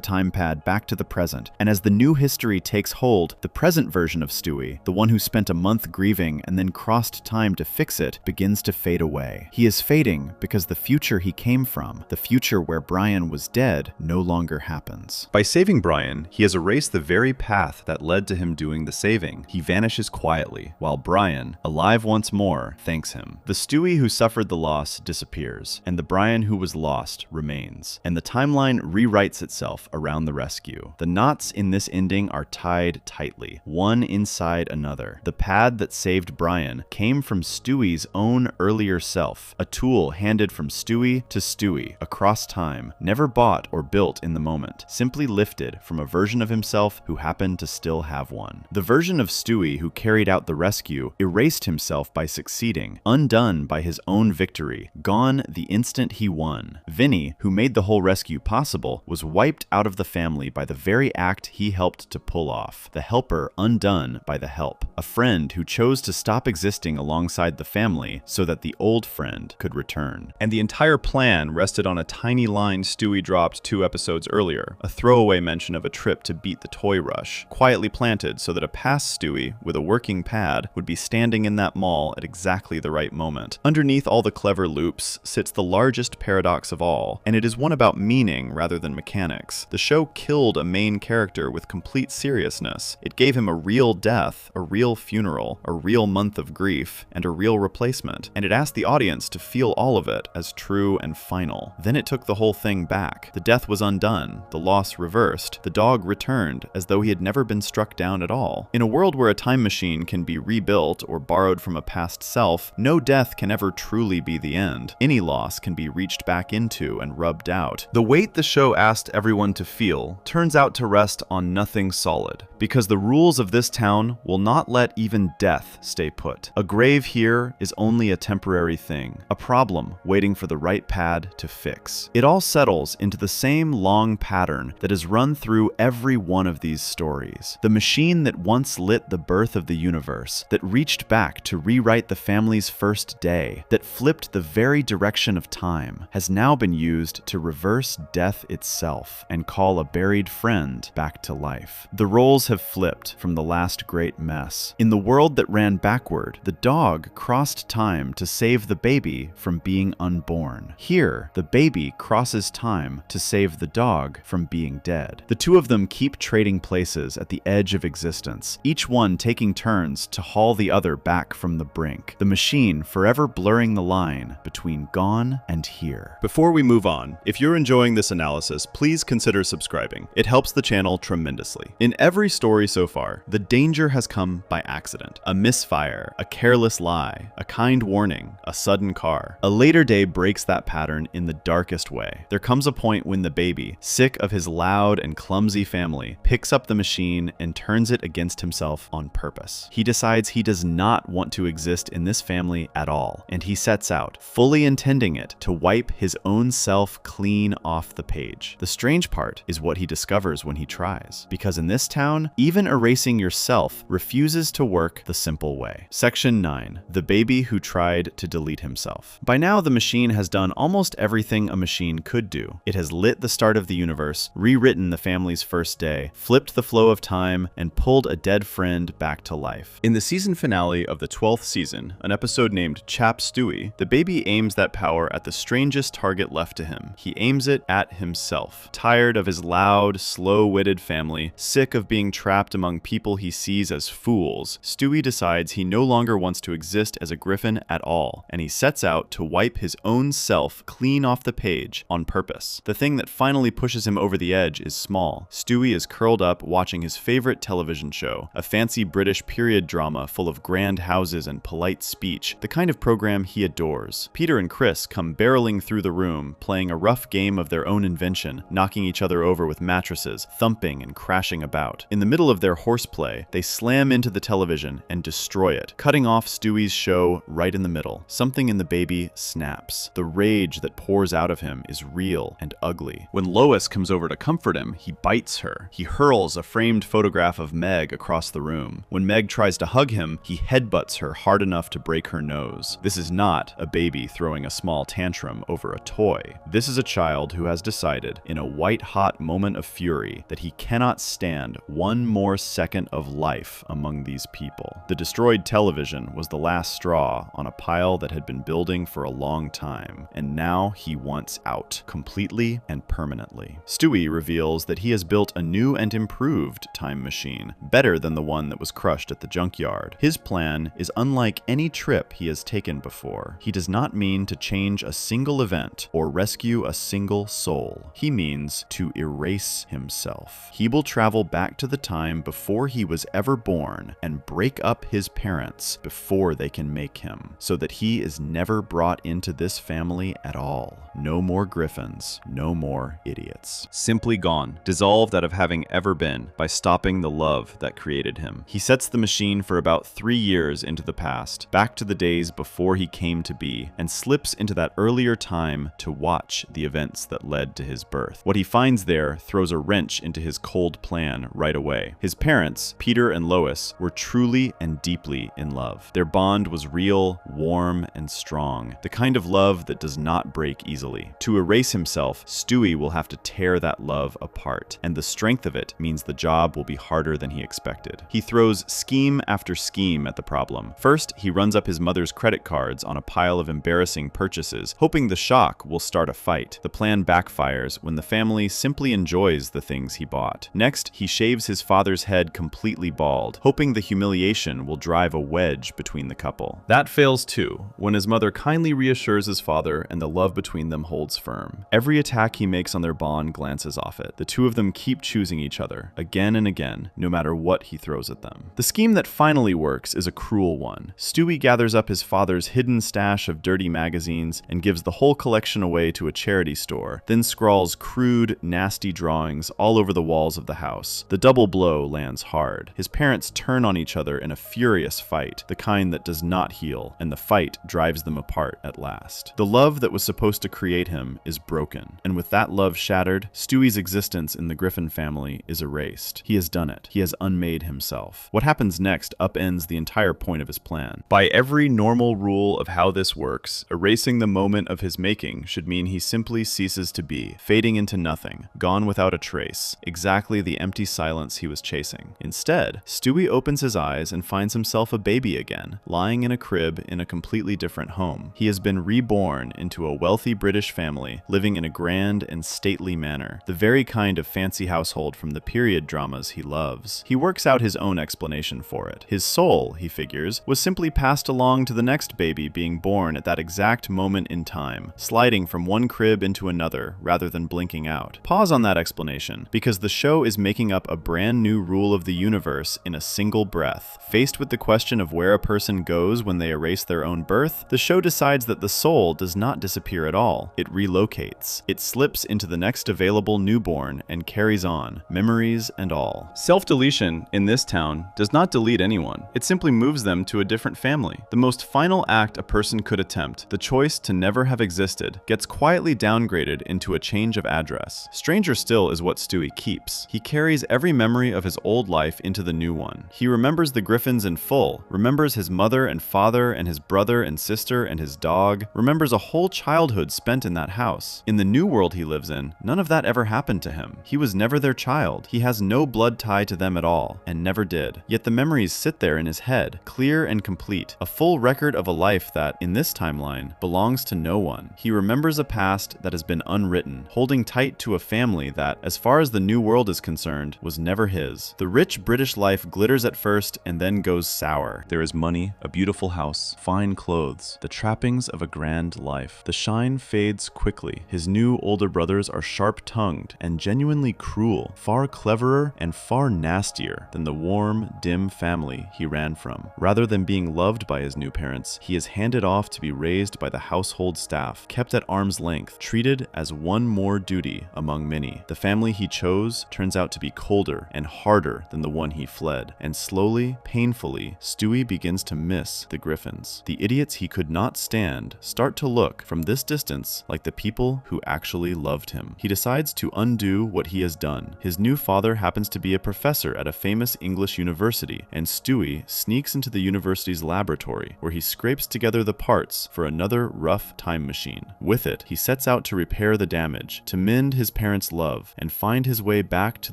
time pad back to the present, and as the new history takes hold, the present version of Stewie, the one who spent a month grieving and then crossed time to fix it, begins to fade away. He is fading because the future he came from, the future where Brian was dead, no longer happens. By saving Brian, he has erased the very path that led to him doing the saving. He vanishes quietly, while Brian, alive once more, thanks him. The Stewie who suffered the loss disappears, and the Brian who was lost remains, and the timeline rewrites itself around the rescue. The knots in this ending are tied tightly, one inside another. The pad that saved Brian came from Stewie's own earlier self, a tool handed from Stewie to Stewie across time, never bought or built in the moment, simply lifted from a version of himself who happened to still have one. The version of Stewie who carried out the rescue erased himself by succeeding, undone by his own victory, gone the instant confident he won. Vinny, who made the whole rescue possible, was wiped out of the family by the very act he helped to pull off. The helper undone by the help. A friend who chose to stop existing alongside the family so that the old friend could return. And the entire plan rested on a tiny line Stewie dropped 2 episodes earlier, a throwaway mention of a trip to beat the toy rush, quietly planted so that a past Stewie with a working pad would be standing in that mall at exactly the right moment. Underneath all the clever loops sits the largest paradox of all, and it is one about meaning rather than mechanics. The show killed a main character with complete seriousness. It gave him a real death, a real funeral, a real month of grief, and a real replacement, and it asked the audience to feel all of it as true and final. Then it took the whole thing back. The death was undone, the loss reversed, the dog returned as though he had never been struck down at all. In a world where a time machine can be rebuilt or borrowed from a past self, no death can ever truly be the end. Any loss can be reached back into and rubbed out. The weight the show asked everyone to feel turns out to rest on nothing solid, because the rules of this town will not let even death stay put. A grave here is only a temporary thing, a problem waiting for the right pad to fix. It all settles into the same long pattern that is run through every one of these stories. The machine that once lit the birth of the universe, that reached back to rewrite the family's first day, that flipped the very direction of time, has now been used to reverse death itself and call a buried friend back to life. The roles have flipped from the last great mess. In the world that ran backward, the dog crossed time to save the baby from being unborn. Here, the baby crosses time to save the dog from being dead. The two of them keep trading places at the edge of existence, each one taking turns to haul the other back from the brink, the machine forever blurring the line between gone and here. Before we move on, if you're enjoying this analysis, please consider subscribing. It helps the channel tremendously. In every story so far, the danger has come by accident. A misfire, a careless lie, a kind warning, a sudden car. A later day breaks that pattern in the darkest way. There comes a point when the baby, sick of his loud and clumsy family, picks up the machine and turns it against himself on purpose. He decides he does not want to exist in this family at all, and he sets out, fully intending it to wipe his own self clean off the page. The strange part is what he discovers when he tries, because in this town, even erasing yourself refuses to work the simple way. Section 9. The baby who tried to delete himself. By now, the machine has done almost everything a machine could do. It has lit the start of the universe, rewritten the family's first day, flipped the flow of time, and pulled a dead friend back to life. In the season finale of the 12th season, an episode named Chap Stewie, the baby aims that power at the strangest target left to him. He aims it at himself. Tired of his loud, slow-witted family, sick of being trapped among people he sees as fools, Stewie decides he no longer wants to exist as a griffin at all, and he sets out to wipe his own self clean off the page on purpose. The thing that finally pushes him over the edge is small. Stewie is curled up watching his favorite television show, a fancy British period drama full of grand houses and polite speech, the kind of program he adores. Peter and Chris come barreling through the room, playing a rough game of their own invention, knocking each other over with mattresses, thumping and crashing about. In the middle of their horseplay, they slam into the television and destroy it, cutting off Stewie's show right in the middle. Something in the baby snaps. The rage that pours out of him is real and ugly. When Lois comes over to comfort him, he bites her. He hurls a framed photograph of Meg across the room. When Meg tries to hug him, he headbutts her hard enough to break her nose. This is not a baby throwing a small tantrum over a toy. This is a child who has decided, in a white-hot moment of fury, that he cannot stand one more second of life among these people. The destroyed television was the last straw on a pile that had been building for a long time, and now he wants out, completely and permanently. Stewie reveals that he has built a new and improved time machine, better than the one that was crushed at the junkyard. His plan is unlike any trip he has taken before. He does not mean to change a single event or rescue a single soul. He means to erase himself. He will travel back to the time before he was ever born and break up his parents before they can make him, so that he is never brought into this family at all. No more griffins, no more idiots. Simply gone, dissolved out of having ever been by stopping the love that created him. He sets the machine for about 3 years into the past, back to the days before he came to be, and slips into that early earlier time to watch the events that led to his birth. What he finds there throws a wrench into his cold plan right away. His parents, Peter and Lois, were truly and deeply in love. Their bond was real, warm, and strong, the kind of love that does not break easily. To erase himself, Stewie will have to tear that love apart, and the strength of it means the job will be harder than he expected. He throws scheme after scheme at the problem. First, he runs up his mother's credit cards on a pile of embarrassing purchases, hoping the shock will start a fight. The plan backfires when the family simply enjoys the things he bought. Next, he shaves his father's head completely bald, hoping the humiliation will drive a wedge between the couple. That fails too, when his mother kindly reassures his father and the love between them holds firm. Every attack he makes on their bond glances off it. The two of them keep choosing each other, again and again, no matter what he throws at them. The scheme that finally works is a cruel one. Stewie gathers up his father's hidden stash of dirty magazines and gives the whole collection away to a charity store, then scrawls crude, nasty drawings all over the walls of the house. The double blow lands hard. His parents turn on each other in a furious fight, the kind that does not heal, and the fight drives them apart at last. The love that was supposed to create him is broken, and with that love shattered, Stewie's existence in the Griffin family is erased. He has done it. He has unmade himself. What happens next upends the entire point of his plan. By every normal rule of how this works, erasing the moment of his making should mean he simply ceases to be, fading into nothing, gone without a trace, exactly the empty silence he was chasing. Instead, Stewie opens his eyes and finds himself a baby again, lying in a crib in a completely different home. He has been reborn into a wealthy British family, living in a grand and stately manner, the very kind of fancy household from the period dramas he loves. He works out his own explanation for it. His soul, he figures, was simply passed along to the next baby being born at that exact moment in time, sliding from one crib into another rather than blinking out. Pause on that explanation, because the show is making up a brand new rule of the universe in a single breath. Faced with the question of where a person goes when they erase their own birth, the show decides that the soul does not disappear at all. It relocates. It slips into the next available newborn and carries on, memories and all. Self-deletion in this town does not delete anyone. It simply moves them to a different family. The most final act a person could attempt, the choice to never have existed, gets quietly downgraded into a change of address. Stranger still is what Stewie keeps. He carries every memory of his old life into the new one. He remembers the Griffins in full, remembers his mother and father and his brother and sister and his dog, remembers a whole childhood spent in that house. In the new world he lives in, none of that ever happened to him. He was never their child. He has no blood tie to them at all, and never did. Yet the memories sit there in his head, clear and complete, a full record of a life that, in this timeline, belongs to no one. He remembers a past that has been unwritten, holding tight to a family that, as far as the new world is concerned, was never his. The rich British life glitters at first and then goes sour. There is money, a beautiful house, fine clothes, the trappings of a grand life. The shine fades quickly. His new older brothers are sharp-tongued and genuinely cruel, far cleverer and far nastier than the warm, dim family he ran from. Rather than being loved by his new parents, he is handed off to be raised by the household staff, kept at arm's length, treated as one more duty among many. The family he chose turns out to be colder and harder than the one he fled, and slowly, painfully, Stewie begins to miss the Griffins. The idiots he could not stand start to look, from this distance, like the people who actually loved him. He decides to undo what he has done. His new father happens to be a professor at a famous English university, and Stewie sneaks into the university's laboratory, where he scrapes together the parts for another rough time machine. With it, he sets out to repair the damage, to mend his parents' love, and find his way back to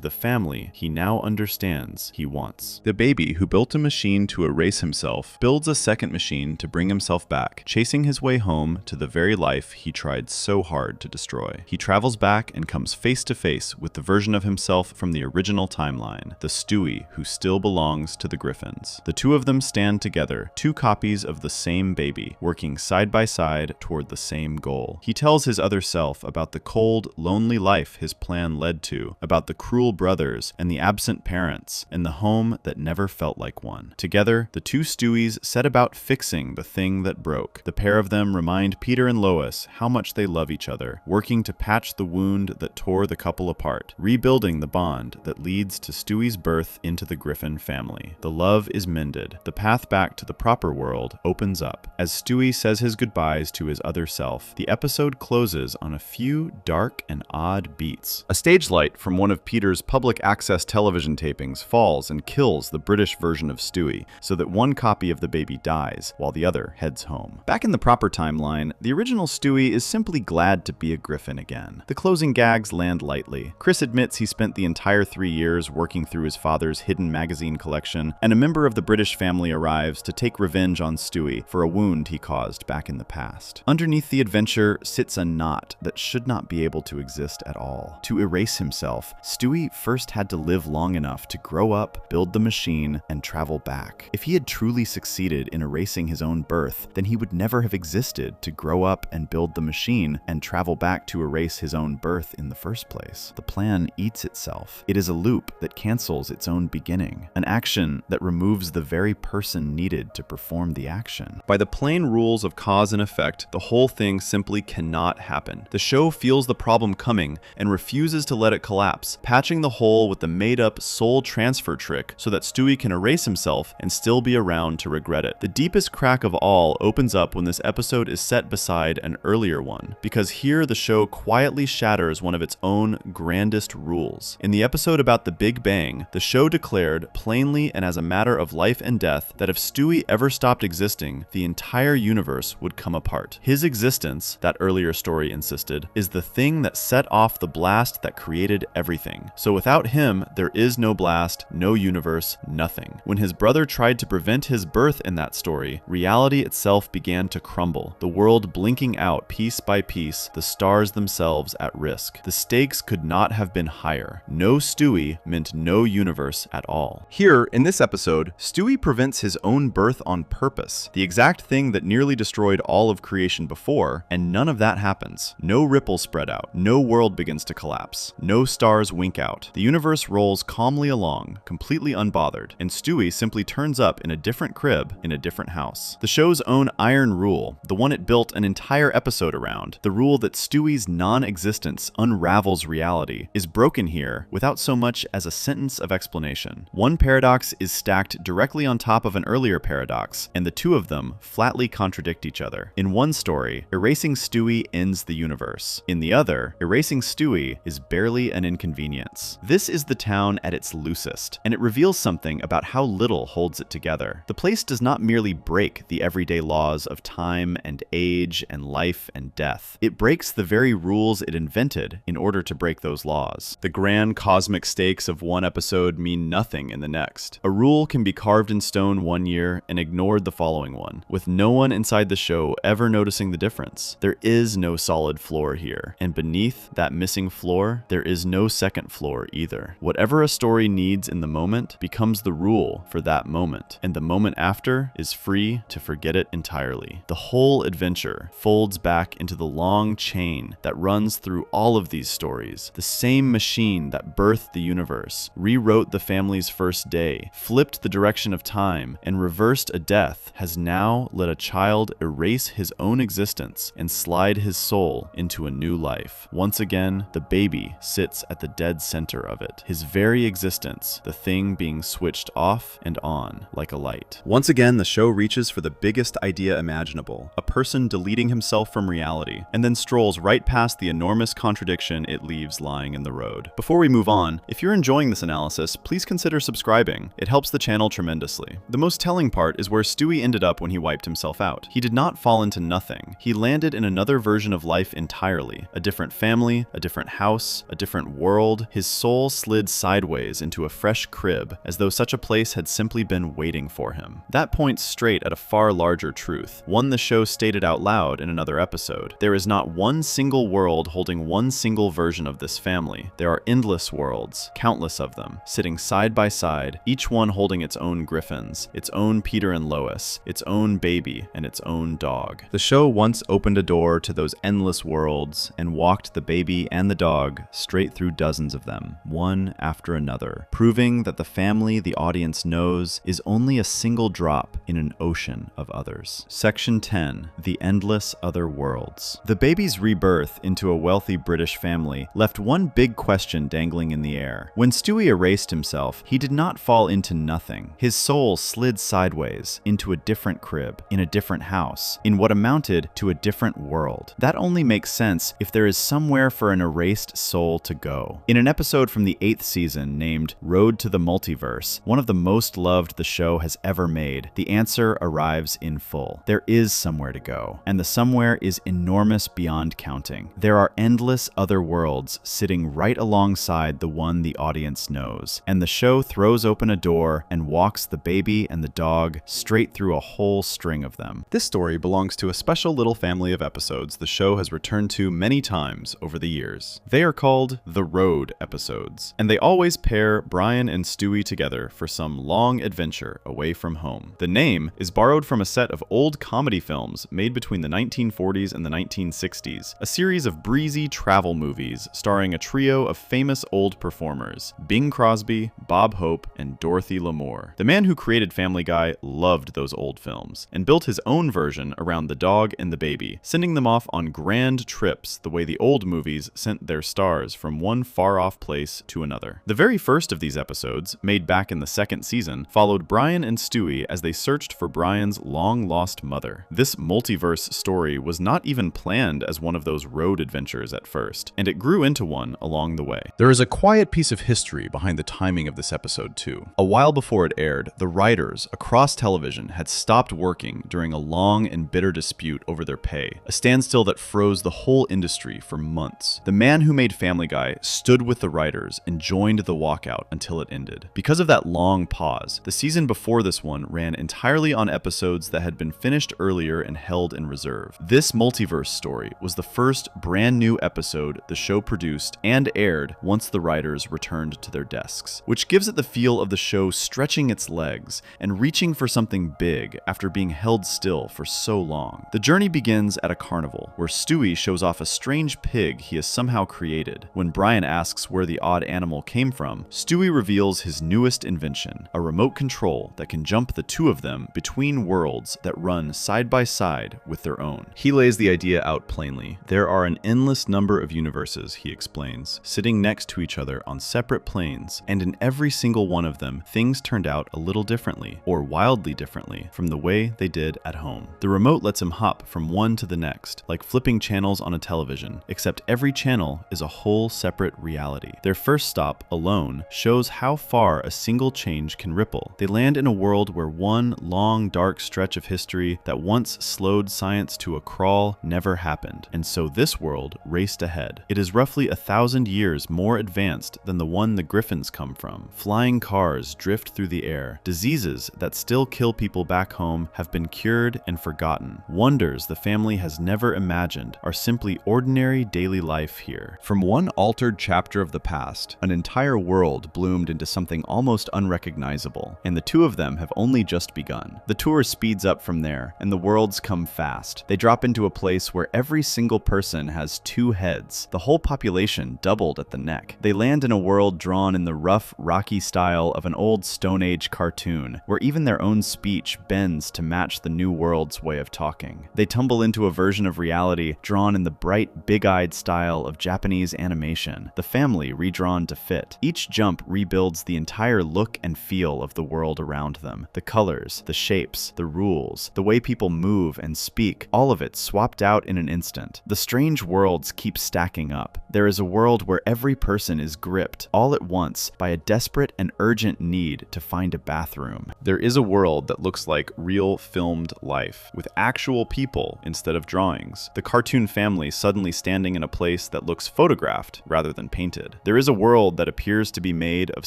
the family he now understands he wants. The baby who built a machine to erase himself builds a second machine to bring himself back, chasing his way home to the very life he tried so hard to destroy. He travels back and comes face to face with the version of himself from the original timeline, the Stewie who still belongs to the Griffins. The two of them stand together, two copies of the same baby, working side by side toward the same goal. He tells his other self about the cold, lonely life his plan led to, about the cruel brothers and the absent parents, and the home that never felt like one. Together, the two Stewies set about fixing the thing that broke. The pair of them remind Peter and Lois how much they love each other, working to patch the wound that tore the couple apart, rebuilding the bond that leads to Stewie's birth into the Griffin family. The love is mended. The path back to the proper world opens up as Stewie says his goodbyes to his other other self, the episode closes on a few dark and odd beats. A stage light from one of Peter's public access television tapings falls and kills the British version of Stewie, so that one copy of the baby dies, while the other heads home. Back in the proper timeline, the original Stewie is simply glad to be a griffin again. The closing gags land lightly. Chris admits he spent the entire 3 years working through his father's hidden magazine collection, and a member of the British family arrives to take revenge on Stewie for a wound he caused back in the past. Underneath the adventure sits a knot that should not be able to exist at all. To erase himself, Stewie first had to live long enough to grow up, build the machine, and travel back. If he had truly succeeded in erasing his own birth, then he would never have existed to grow up and build the machine and travel back to erase his own birth in the first place. The plan eats itself. It is a loop that cancels its own beginning, an action that removes the very person needed to perform the action. By the plain rules of cause and effect, the whole thing simply cannot happen. The show feels the problem coming and refuses to let it collapse, patching the hole with the made-up soul transfer trick so that Stewie can erase himself and still be around to regret it. The deepest crack of all opens up when this episode is set beside an earlier one, because here the show quietly shatters one of its own grandest rules. In the episode about the Big Bang, the show declared, plainly and as a matter of life and death, that if Stewie ever stopped existing, the entire universe would come apart. His existence, that earlier story insisted, is the thing that set off the blast that created everything. So without him, there is no blast, no universe, nothing. When his brother tried to prevent his birth in that story, reality itself began to crumble, the world blinking out piece by piece, the stars themselves at risk. The stakes could not have been higher. No Stewie meant no universe at all. Here, in this episode, Stewie prevents his own birth on purpose, the exact thing that nearly destroyed all of creation before, and none of that happens. No ripples spread out, no world begins to collapse, no stars wink out. The universe rolls calmly along, completely unbothered, and Stewie simply turns up in a different crib in a different house. The show's own iron rule, the one it built an entire episode around, the rule that Stewie's non-existence unravels reality, is broken here without so much as a sentence of explanation. One paradox is stacked directly on top of an earlier paradox, and the two of them flatly contradict each other. In one story, erasing Stewie ends the universe. In the other, erasing Stewie is barely an inconvenience. This is the town at its loosest, and it reveals something about how little holds it together. The place does not merely break the everyday laws of time and age and life and death. It breaks the very rules it invented in order to break those laws. The grand cosmic stakes of one episode mean nothing in the next. A rule can be carved in stone one year and ignored the following one, with no one inside the show ever noticing the difference. There is no solid floor here, and beneath that missing floor, there is no second floor either. Whatever a story needs in the moment becomes the rule for that moment, and the moment after is free to forget it entirely. The whole adventure folds back into the long chain that runs through all of these stories. The same machine that birthed the universe, rewrote the family's first day, flipped the direction of time, and reversed a death, has now let a child erase his own existence and slide his soul into a new life. Once again, the baby sits at the dead center of it, his very existence, the thing being switched off and on like a light. Once again, the show reaches for the biggest idea imaginable, a person deleting himself from reality, and then strolls right past the enormous contradiction it leaves lying in the road. Before we move on, if you're enjoying this analysis, please consider subscribing. It helps the channel tremendously. The most telling part is where Stewie ended up when he wiped himself out. He did not fall into nothing. He landed in another version of life entirely. A different family, a different house, a different world. His soul slid sideways into a fresh crib, as though such a place had simply been waiting for him. That points straight at a far larger truth, one the show stated out loud in another episode. There is not one single world holding one single version of this family. There are endless worlds, countless of them, sitting side by side, each one holding its own griffins, its own Peter and Lois, its own baby, and its own dog. The show once opened a door to those endless worlds and walked the baby and the dog straight through dozens of them, one after another, proving that the family the audience knows is only a single drop in an ocean of others. Section 10. The Endless Other Worlds. The baby's rebirth into a wealthy British family left one big question dangling in the air. When Stewie erased himself, he did not fall into nothing. His soul slid sideways into a different crib, in a different house, in what amounted teleported to a different world. That only makes sense if there is somewhere for an erased soul to go. In an episode from the 8th season named Road to the Multiverse, one of the most loved the show has ever made, the answer arrives in full. There is somewhere to go, and the somewhere is enormous beyond counting. There are endless other worlds sitting right alongside the one the audience knows, and the show throws open a door and walks the baby and the dog straight through a whole string of them. This story belongs to a special little family of episodes the show has returned to many times over the years. They are called the Road episodes, and they always pair Brian and Stewie together for some long adventure away from home. The name is borrowed from a set of old comedy films made between the 1940s and the 1960s, a series of breezy travel movies starring a trio of famous old performers, Bing Crosby, Bob Hope, and Dorothy Lamour. The man who created Family Guy loved those old films and built his own version around the dog and the baby, sending them off on grand trips the way the old movies sent their stars from one far-off place to another. The very first of these episodes, made back in the 2nd season, followed Brian and Stewie as they searched for Brian's long-lost mother. This multiverse story was not even planned as one of those road adventures at first, and it grew into one along the way. There is a quiet piece of history behind the timing of this episode, too. A while before it aired, the writers across television had stopped working during a long and bitter dispute over their pay, a standstill that froze the whole industry for months. The man who made Family Guy stood with the writers and joined the walkout until it ended. Because of that long pause, the season before this one ran entirely on episodes that had been finished earlier and held in reserve. This multiverse story was the first brand new episode the show produced and aired once the writers returned to their desks, which gives it the feel of the show stretching its legs and reaching for something big after being held still for so long. The journey begins at a carnival, where Stewie shows off a strange pig he has somehow created. When Brian asks where the odd animal came from, Stewie reveals his newest invention, a remote control that can jump the two of them between worlds that run side by side with their own. He lays the idea out plainly. There are an endless number of universes, he explains, sitting next to each other on separate planes, and in every single one of them, things turned out a little differently, or wildly differently, from the way they did at home. The remote lets him hop from one to the next, like flipping channels on a television, except every channel is a whole separate reality. Their first stop, Alone, shows how far a single change can ripple. They land in a world where one long, dark stretch of history that once slowed science to a crawl never happened, and so this world raced ahead. It is roughly 1,000 years more advanced than the one the Griffins come from. Flying cars drift through the air. Diseases that still kill people back home have been cured and forgotten. Wonders the family has never imagined are simply ordinary daily life here. From one altered chapter of the past, an entire world bloomed into something almost unrecognizable, and the two of them have only just begun. The tour speeds up from there, and the worlds come fast. They drop into a place where every single person has 2 heads. The whole population doubled at the neck. They land in a world drawn in the rough, rocky style of an old Stone Age cartoon, where even their own speech bends to match the new world's way of talking. They tumble into a version of reality drawn in the bright, big-eyed style of Japanese animation, the family redrawn to fit. Each jump rebuilds the entire look and feel of the world around them. The colors, the shapes, the rules, the way people move and speak, all of it swapped out in an instant. The strange worlds keep stacking up. There is a world where every person is gripped, all at once, by a desperate and urgent need to find a bathroom. There is a world that looks like real filmed life, with actual people instead of drawings. The cartoon family suddenly standing in a place that looks photographed rather than painted. There is a world that appears to be made of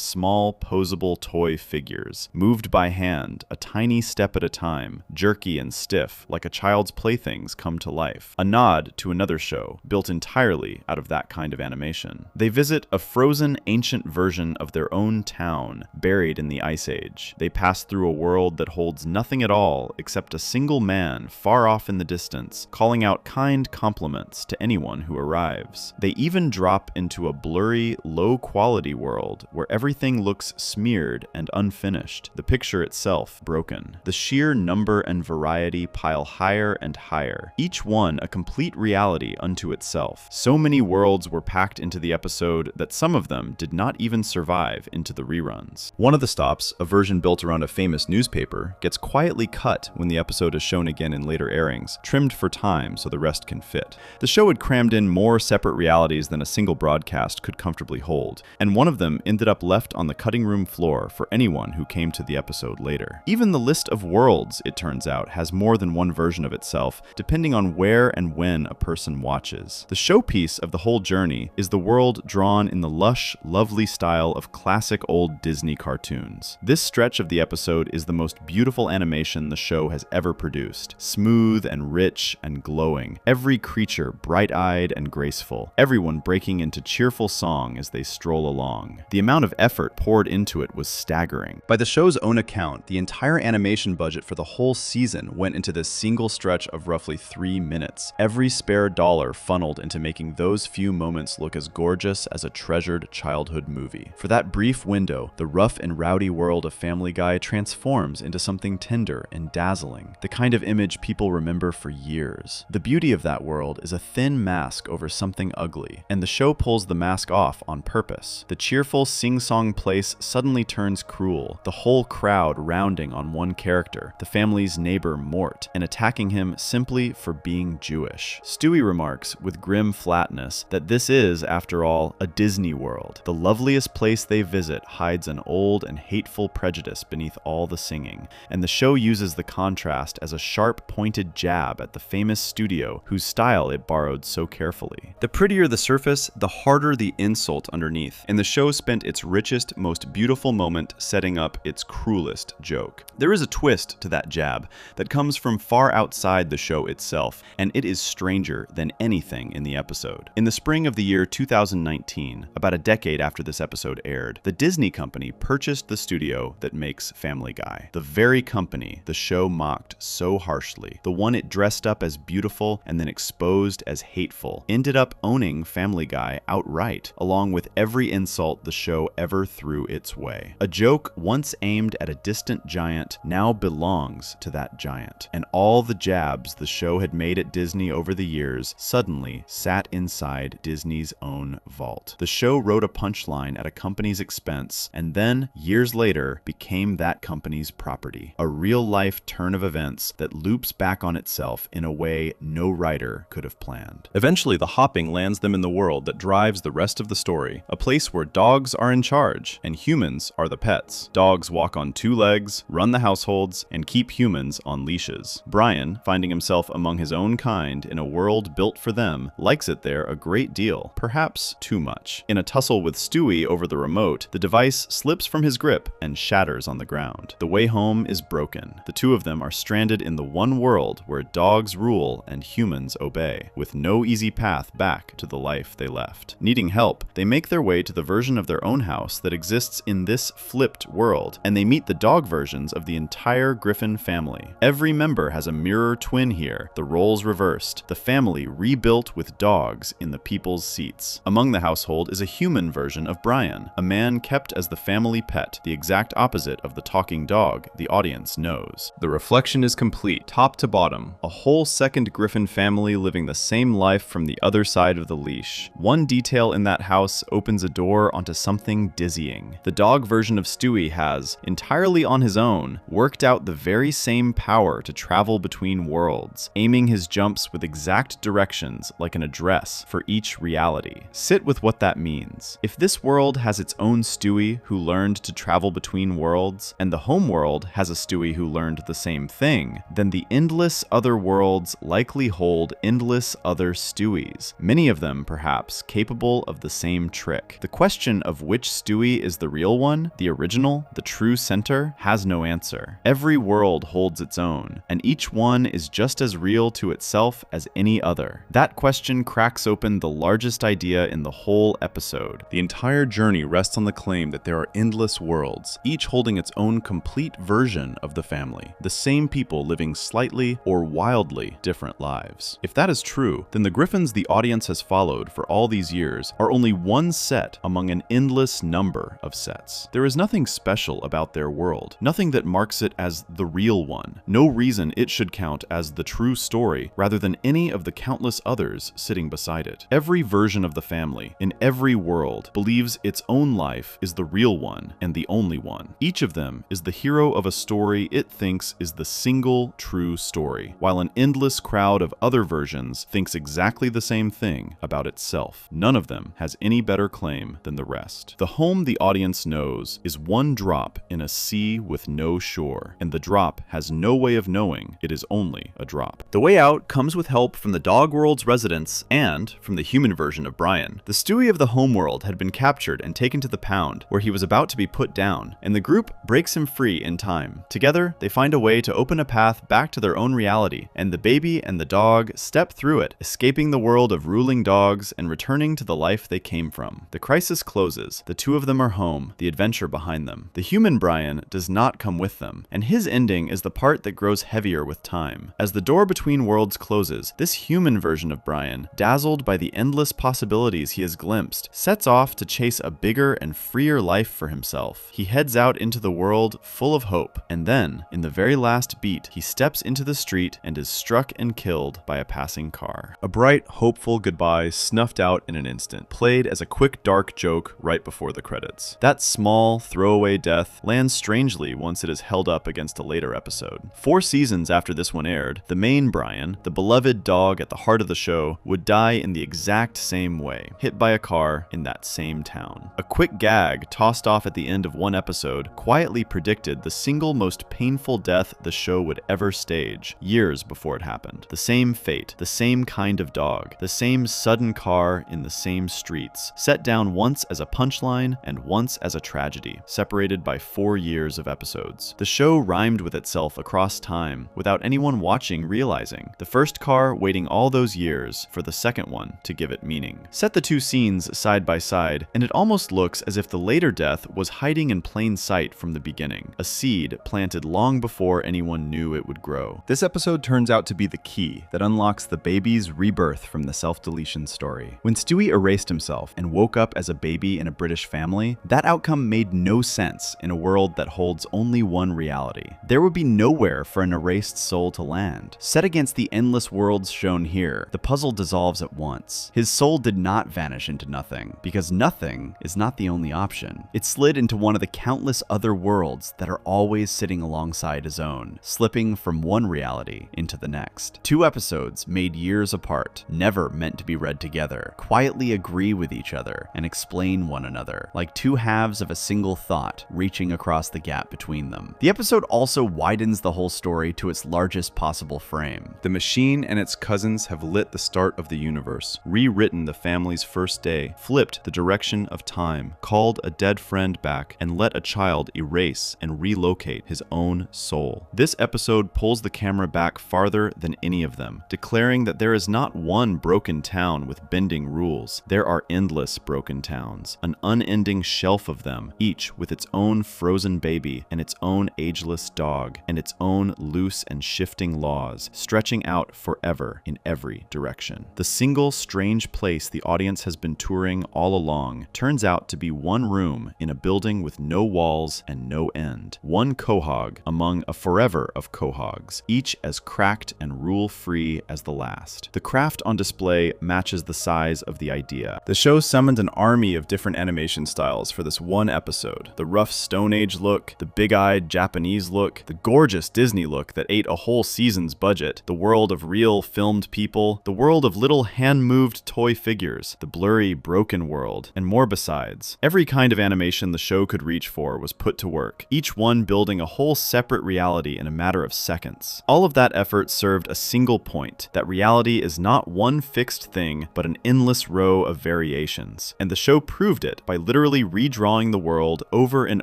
small, posable toy figures, moved by hand, a tiny step at a time, jerky and stiff, like a child's playthings come to life. A nod to another show, built entirely out of that kind of animation. They visit a frozen, ancient version of their own town, buried in the Ice Age. They pass through a world that holds nothing at all except a single man far off in the distance, calling out kind compliments to anyone who arrives. They even drop into a blurry, low-quality world where everything looks smeared and unfinished, the picture itself broken. The sheer number and variety pile higher and higher, each one a complete reality unto itself. So many worlds were packed into the episode that some of them did not even survive into the reruns. One of the stops, a version built around a famous newspaper, gets quietly cut when the episode is shown again in later airings, offerings, trimmed for time so the rest can fit. The show had crammed in more separate realities than a single broadcast could comfortably hold, and one of them ended up left on the cutting room floor for anyone who came to the episode later. Even the list of worlds, it turns out, has more than one version of itself, depending on where and when a person watches. The showpiece of the whole journey is the world drawn in the lush, lovely style of classic old Disney cartoons. This stretch of the episode is the most beautiful animation the show has ever produced. Smooth and rich and glowing. Every creature bright-eyed and graceful. Everyone breaking into cheerful song as they stroll along. The amount of effort poured into it was staggering. By the show's own account, the entire animation budget for the whole season went into this single stretch of roughly 3 minutes. Every spare dollar funneled into making those few moments look as gorgeous as a treasured childhood movie. For that brief window, the rough and rowdy world of Family Guy transforms into something tender and dazzling, the kind of image people remember for years. The beauty of that world is a thin mask over something ugly, and the show pulls the mask off on purpose. The cheerful sing-song place suddenly turns cruel, the whole crowd rounding on one character, the family's neighbor Mort, and attacking him simply for being Jewish. Stewie remarks, with grim flatness, that this is, after all, a Disney world. The loveliest place they visit hides an old and hateful prejudice beneath all the singing, and the show uses the contrast as a sharp, pointed jab at the famous studio whose style it borrowed so carefully. The prettier the surface, the harder the insult underneath, and the show spent its richest, most beautiful moment setting up its cruelest joke. There is a twist to that jab that comes from far outside the show itself, and it is stranger than anything in the episode. In the spring of the year 2019, about a decade after this episode aired, the Disney company purchased the studio that makes Family Guy. The very company the show mocked so harshly, the one it dressed up as beautiful and then exposed as hateful, ended up owning Family Guy outright, along with every insult the show ever threw its way. A joke once aimed at a distant giant now belongs to that giant, and all the jabs the show had made at Disney over the years suddenly sat inside Disney's own vault. The show wrote a punchline at a company's expense, and then, years later, became that company's property. A real-life turn of events that loops back on itself in a way no writer could have planned. Eventually, the hopping lands them in the world that drives the rest of the story, a place where dogs are in charge, and humans are the pets. Dogs walk on 2 legs, run the households, and keep humans on leashes. Brian, finding himself among his own kind in a world built for them, likes it there a great deal, perhaps too much. In a tussle with Stewie over the remote, the device slips from his grip and shatters on the ground. The way home is broken. The two of them are stranded in the one world where dogs rule and humans obey, with no easy path back to the life they left. Needing help, they make their way to the version of their own house that exists in this flipped world, and they meet the dog versions of the entire Griffin family. Every member has a mirror twin here, the roles reversed, the family rebuilt with dogs in the people's seats. Among the household is a human version of Brian, a man kept as the family pet, the exact opposite of the talking dog the audience knows. The reflection is complete, top to bottom, a whole second Griffin family living the same life from the other side of the leash. One detail in that house opens a door onto something dizzying. The dog version of Stewie has, entirely on his own, worked out the very same power to travel between worlds, aiming his jumps with exact directions like an address for each reality. Sit with what that means. If this world has its own Stewie who learned to travel between worlds, and the home world has a Stewie who learned the same thing, then the endless other worlds likely hold endless other Stewies, many of them perhaps capable of the same trick. The question of which Stewie is the real one, the original, the true center, has no answer. Every world holds its own, and each one is just as real to itself as any other. That question cracks open the largest idea in the whole episode. The entire journey rests on the claim that there are endless worlds, each holding its own complete version of the family, the same people living slightly or wildly different lives. If that is true, then the Griffins the audience has followed for all these years are only one set among an endless number of sets. There is nothing special about their world, nothing that marks it as the real one, no reason it should count as the true story rather than any of the countless others sitting beside it. Every version of the family, in every world, believes its own life is the real one and the only one. Each of them is the hero of a story it thinks is the single true story. story, while an endless crowd of other versions thinks exactly the same thing about itself. None of them has any better claim than the rest. The home the audience knows is one drop in a sea with no shore, and the drop has no way of knowing it is only a drop. The way out comes with help from the dog world's residents and from the human version of Brian. The Stewie of the home world had been captured and taken to the pound, where he was about to be put down, and the group breaks him free in time. Together, they find a way to open a path back to their own reality, and the baby and the dog step through it, escaping the world of ruling dogs and returning to the life they came from. The crisis closes, the two of them are home, the adventure behind them. The human Brian does not come with them, and his ending is the part that grows heavier with time. As the door between worlds closes, this human version of Brian, dazzled by the endless possibilities he has glimpsed, sets off to chase a bigger and freer life for himself. He heads out into the world full of hope, and then, in the very last beat, he steps into the street and is struck and killed by a passing car. A bright, hopeful goodbye snuffed out in an instant, played as a quick, dark joke right before the credits. That small, throwaway death lands strangely once it is held up against a later episode. 4 seasons after this one aired, the main Brian, the beloved dog at the heart of the show, would die in the exact same way, hit by a car in that same town. A quick gag tossed off at the end of one episode quietly predicted the single most painful death the show would ever stage, years before it happened. The same fate, the same kind of dog, the same sudden car in the same streets, set down once as a punchline and once as a tragedy, separated by 4 years of episodes. The show rhymed with itself across time without anyone watching realizing. The first car waiting all those years for the second one to give it meaning. Set the two scenes side by side, and it almost looks as if the later death was hiding in plain sight from the beginning, a seed planted long before anyone knew it would grow. This episode turns out to be the key that unlocks the baby's rebirth from the self-deletion story. When Stewie erased himself and woke up as a baby in a British family, that outcome made no sense in a world that holds only one reality. There would be nowhere for an erased soul to land. Set against the endless worlds shown here, the puzzle dissolves at once. His soul did not vanish into nothing, because nothing is not the only option. It slid into one of the countless other worlds that are always sitting alongside his own, slipping from one reality into the next. 2 episodes made years apart, never meant to be read together, quietly agree with each other and explain one another, like 2 halves of a single thought reaching across the gap between them. The episode also widens the whole story to its largest possible frame. The machine and its cousins have lit the start of the universe, rewritten the family's first day, flipped the direction of time, called a dead friend back, and let a child erase and relocate his own soul. This episode pulls the camera back farther than any of them, declaring that there is not one broken town with bending rules. There are endless broken towns, an unending shelf of them, each with its own frozen baby and its own ageless dog and its own loose and shifting laws, stretching out forever in every direction. The single strange place the audience has been touring all along turns out to be one room in a building with no walls and no end. One quahog among a forever of quahogs, each as cracked and rule-free as the last. The craft on display matches the size of the idea. The show summoned an army of different animation styles for this one episode. The rough Stone Age look, the big-eyed Japanese look, the gorgeous Disney look that ate a whole season's budget, the world of real filmed people, the world of little hand-moved toy figures, the blurry, broken world, and more besides. Every kind of animation the show could reach for was put to work, each one building a whole separate reality in a matter of seconds. All of that effort served a single point, that reality is not one fixed thing, but an endless row of variations. And the show proved it by literally redrawing the world over and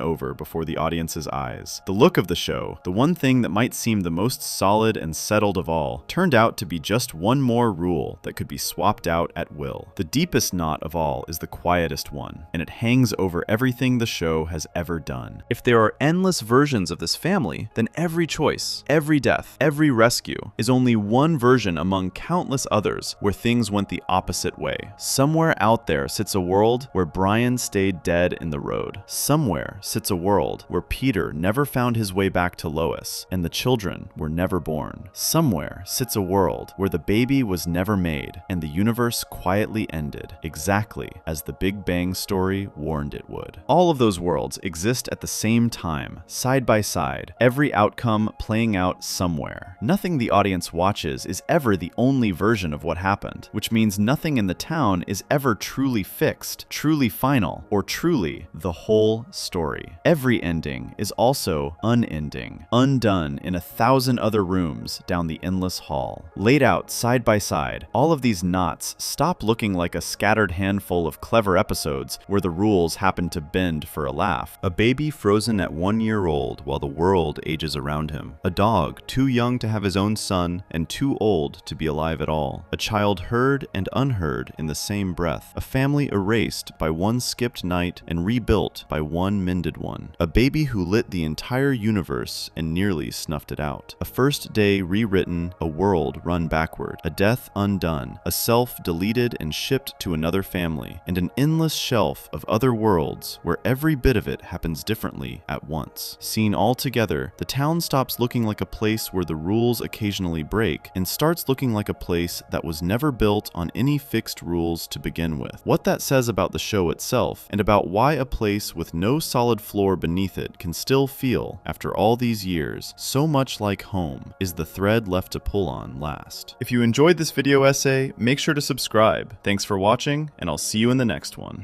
over before the audience's eyes. The look of the show, the one thing that might seem the most solid and settled of all, turned out to be just one more rule that could be swapped out at will. The deepest knot of all is the quietest one, and it hangs over everything the show has ever done. If there are endless versions of this family, then every choice, every death, every rescue is only one version among countless others where things went the opposite way. Somewhere out there sits a world where Brian stayed dead in the road. Somewhere sits a world where Peter never found his way back to Lois, and the children were never born. Somewhere sits a world where the baby was never made, and the universe quietly ended, exactly as the Big Bang story warned it would. All of those worlds exist at the same time, side by side, every outcome playing out somewhere. another. Nothing the audience watches is ever the only version of what happened, which means nothing in the town is ever truly fixed, truly final, or truly the whole story. Every ending is also unending, undone in 1,000 other rooms down the endless hall. Laid out side by side, all of these knots stop looking like a scattered handful of clever episodes where the rules happen to bend for a laugh. A baby frozen at 1 year old while the world ages around him. A dog too young to have his own son and too old to be alive at all. A child heard and unheard in the same breath. A family erased by one skipped night and rebuilt by one mended one. A baby who lit the entire universe and nearly snuffed it out. A first day rewritten, a world run backward. A death undone. A self deleted and shipped to another family. And an endless shelf of other worlds where every bit of it happens differently at once. Seen all together, the town stops looking like a place where the rules occasionally break and starts looking like a place that was never built on any fixed rules to begin with. What that says about the show itself and about why a place with no solid floor beneath it can still feel, after all these years, so much like home is the thread left to pull on last. If you enjoyed this video essay, make sure to subscribe. Thanks for watching, and I'll see you in the next one.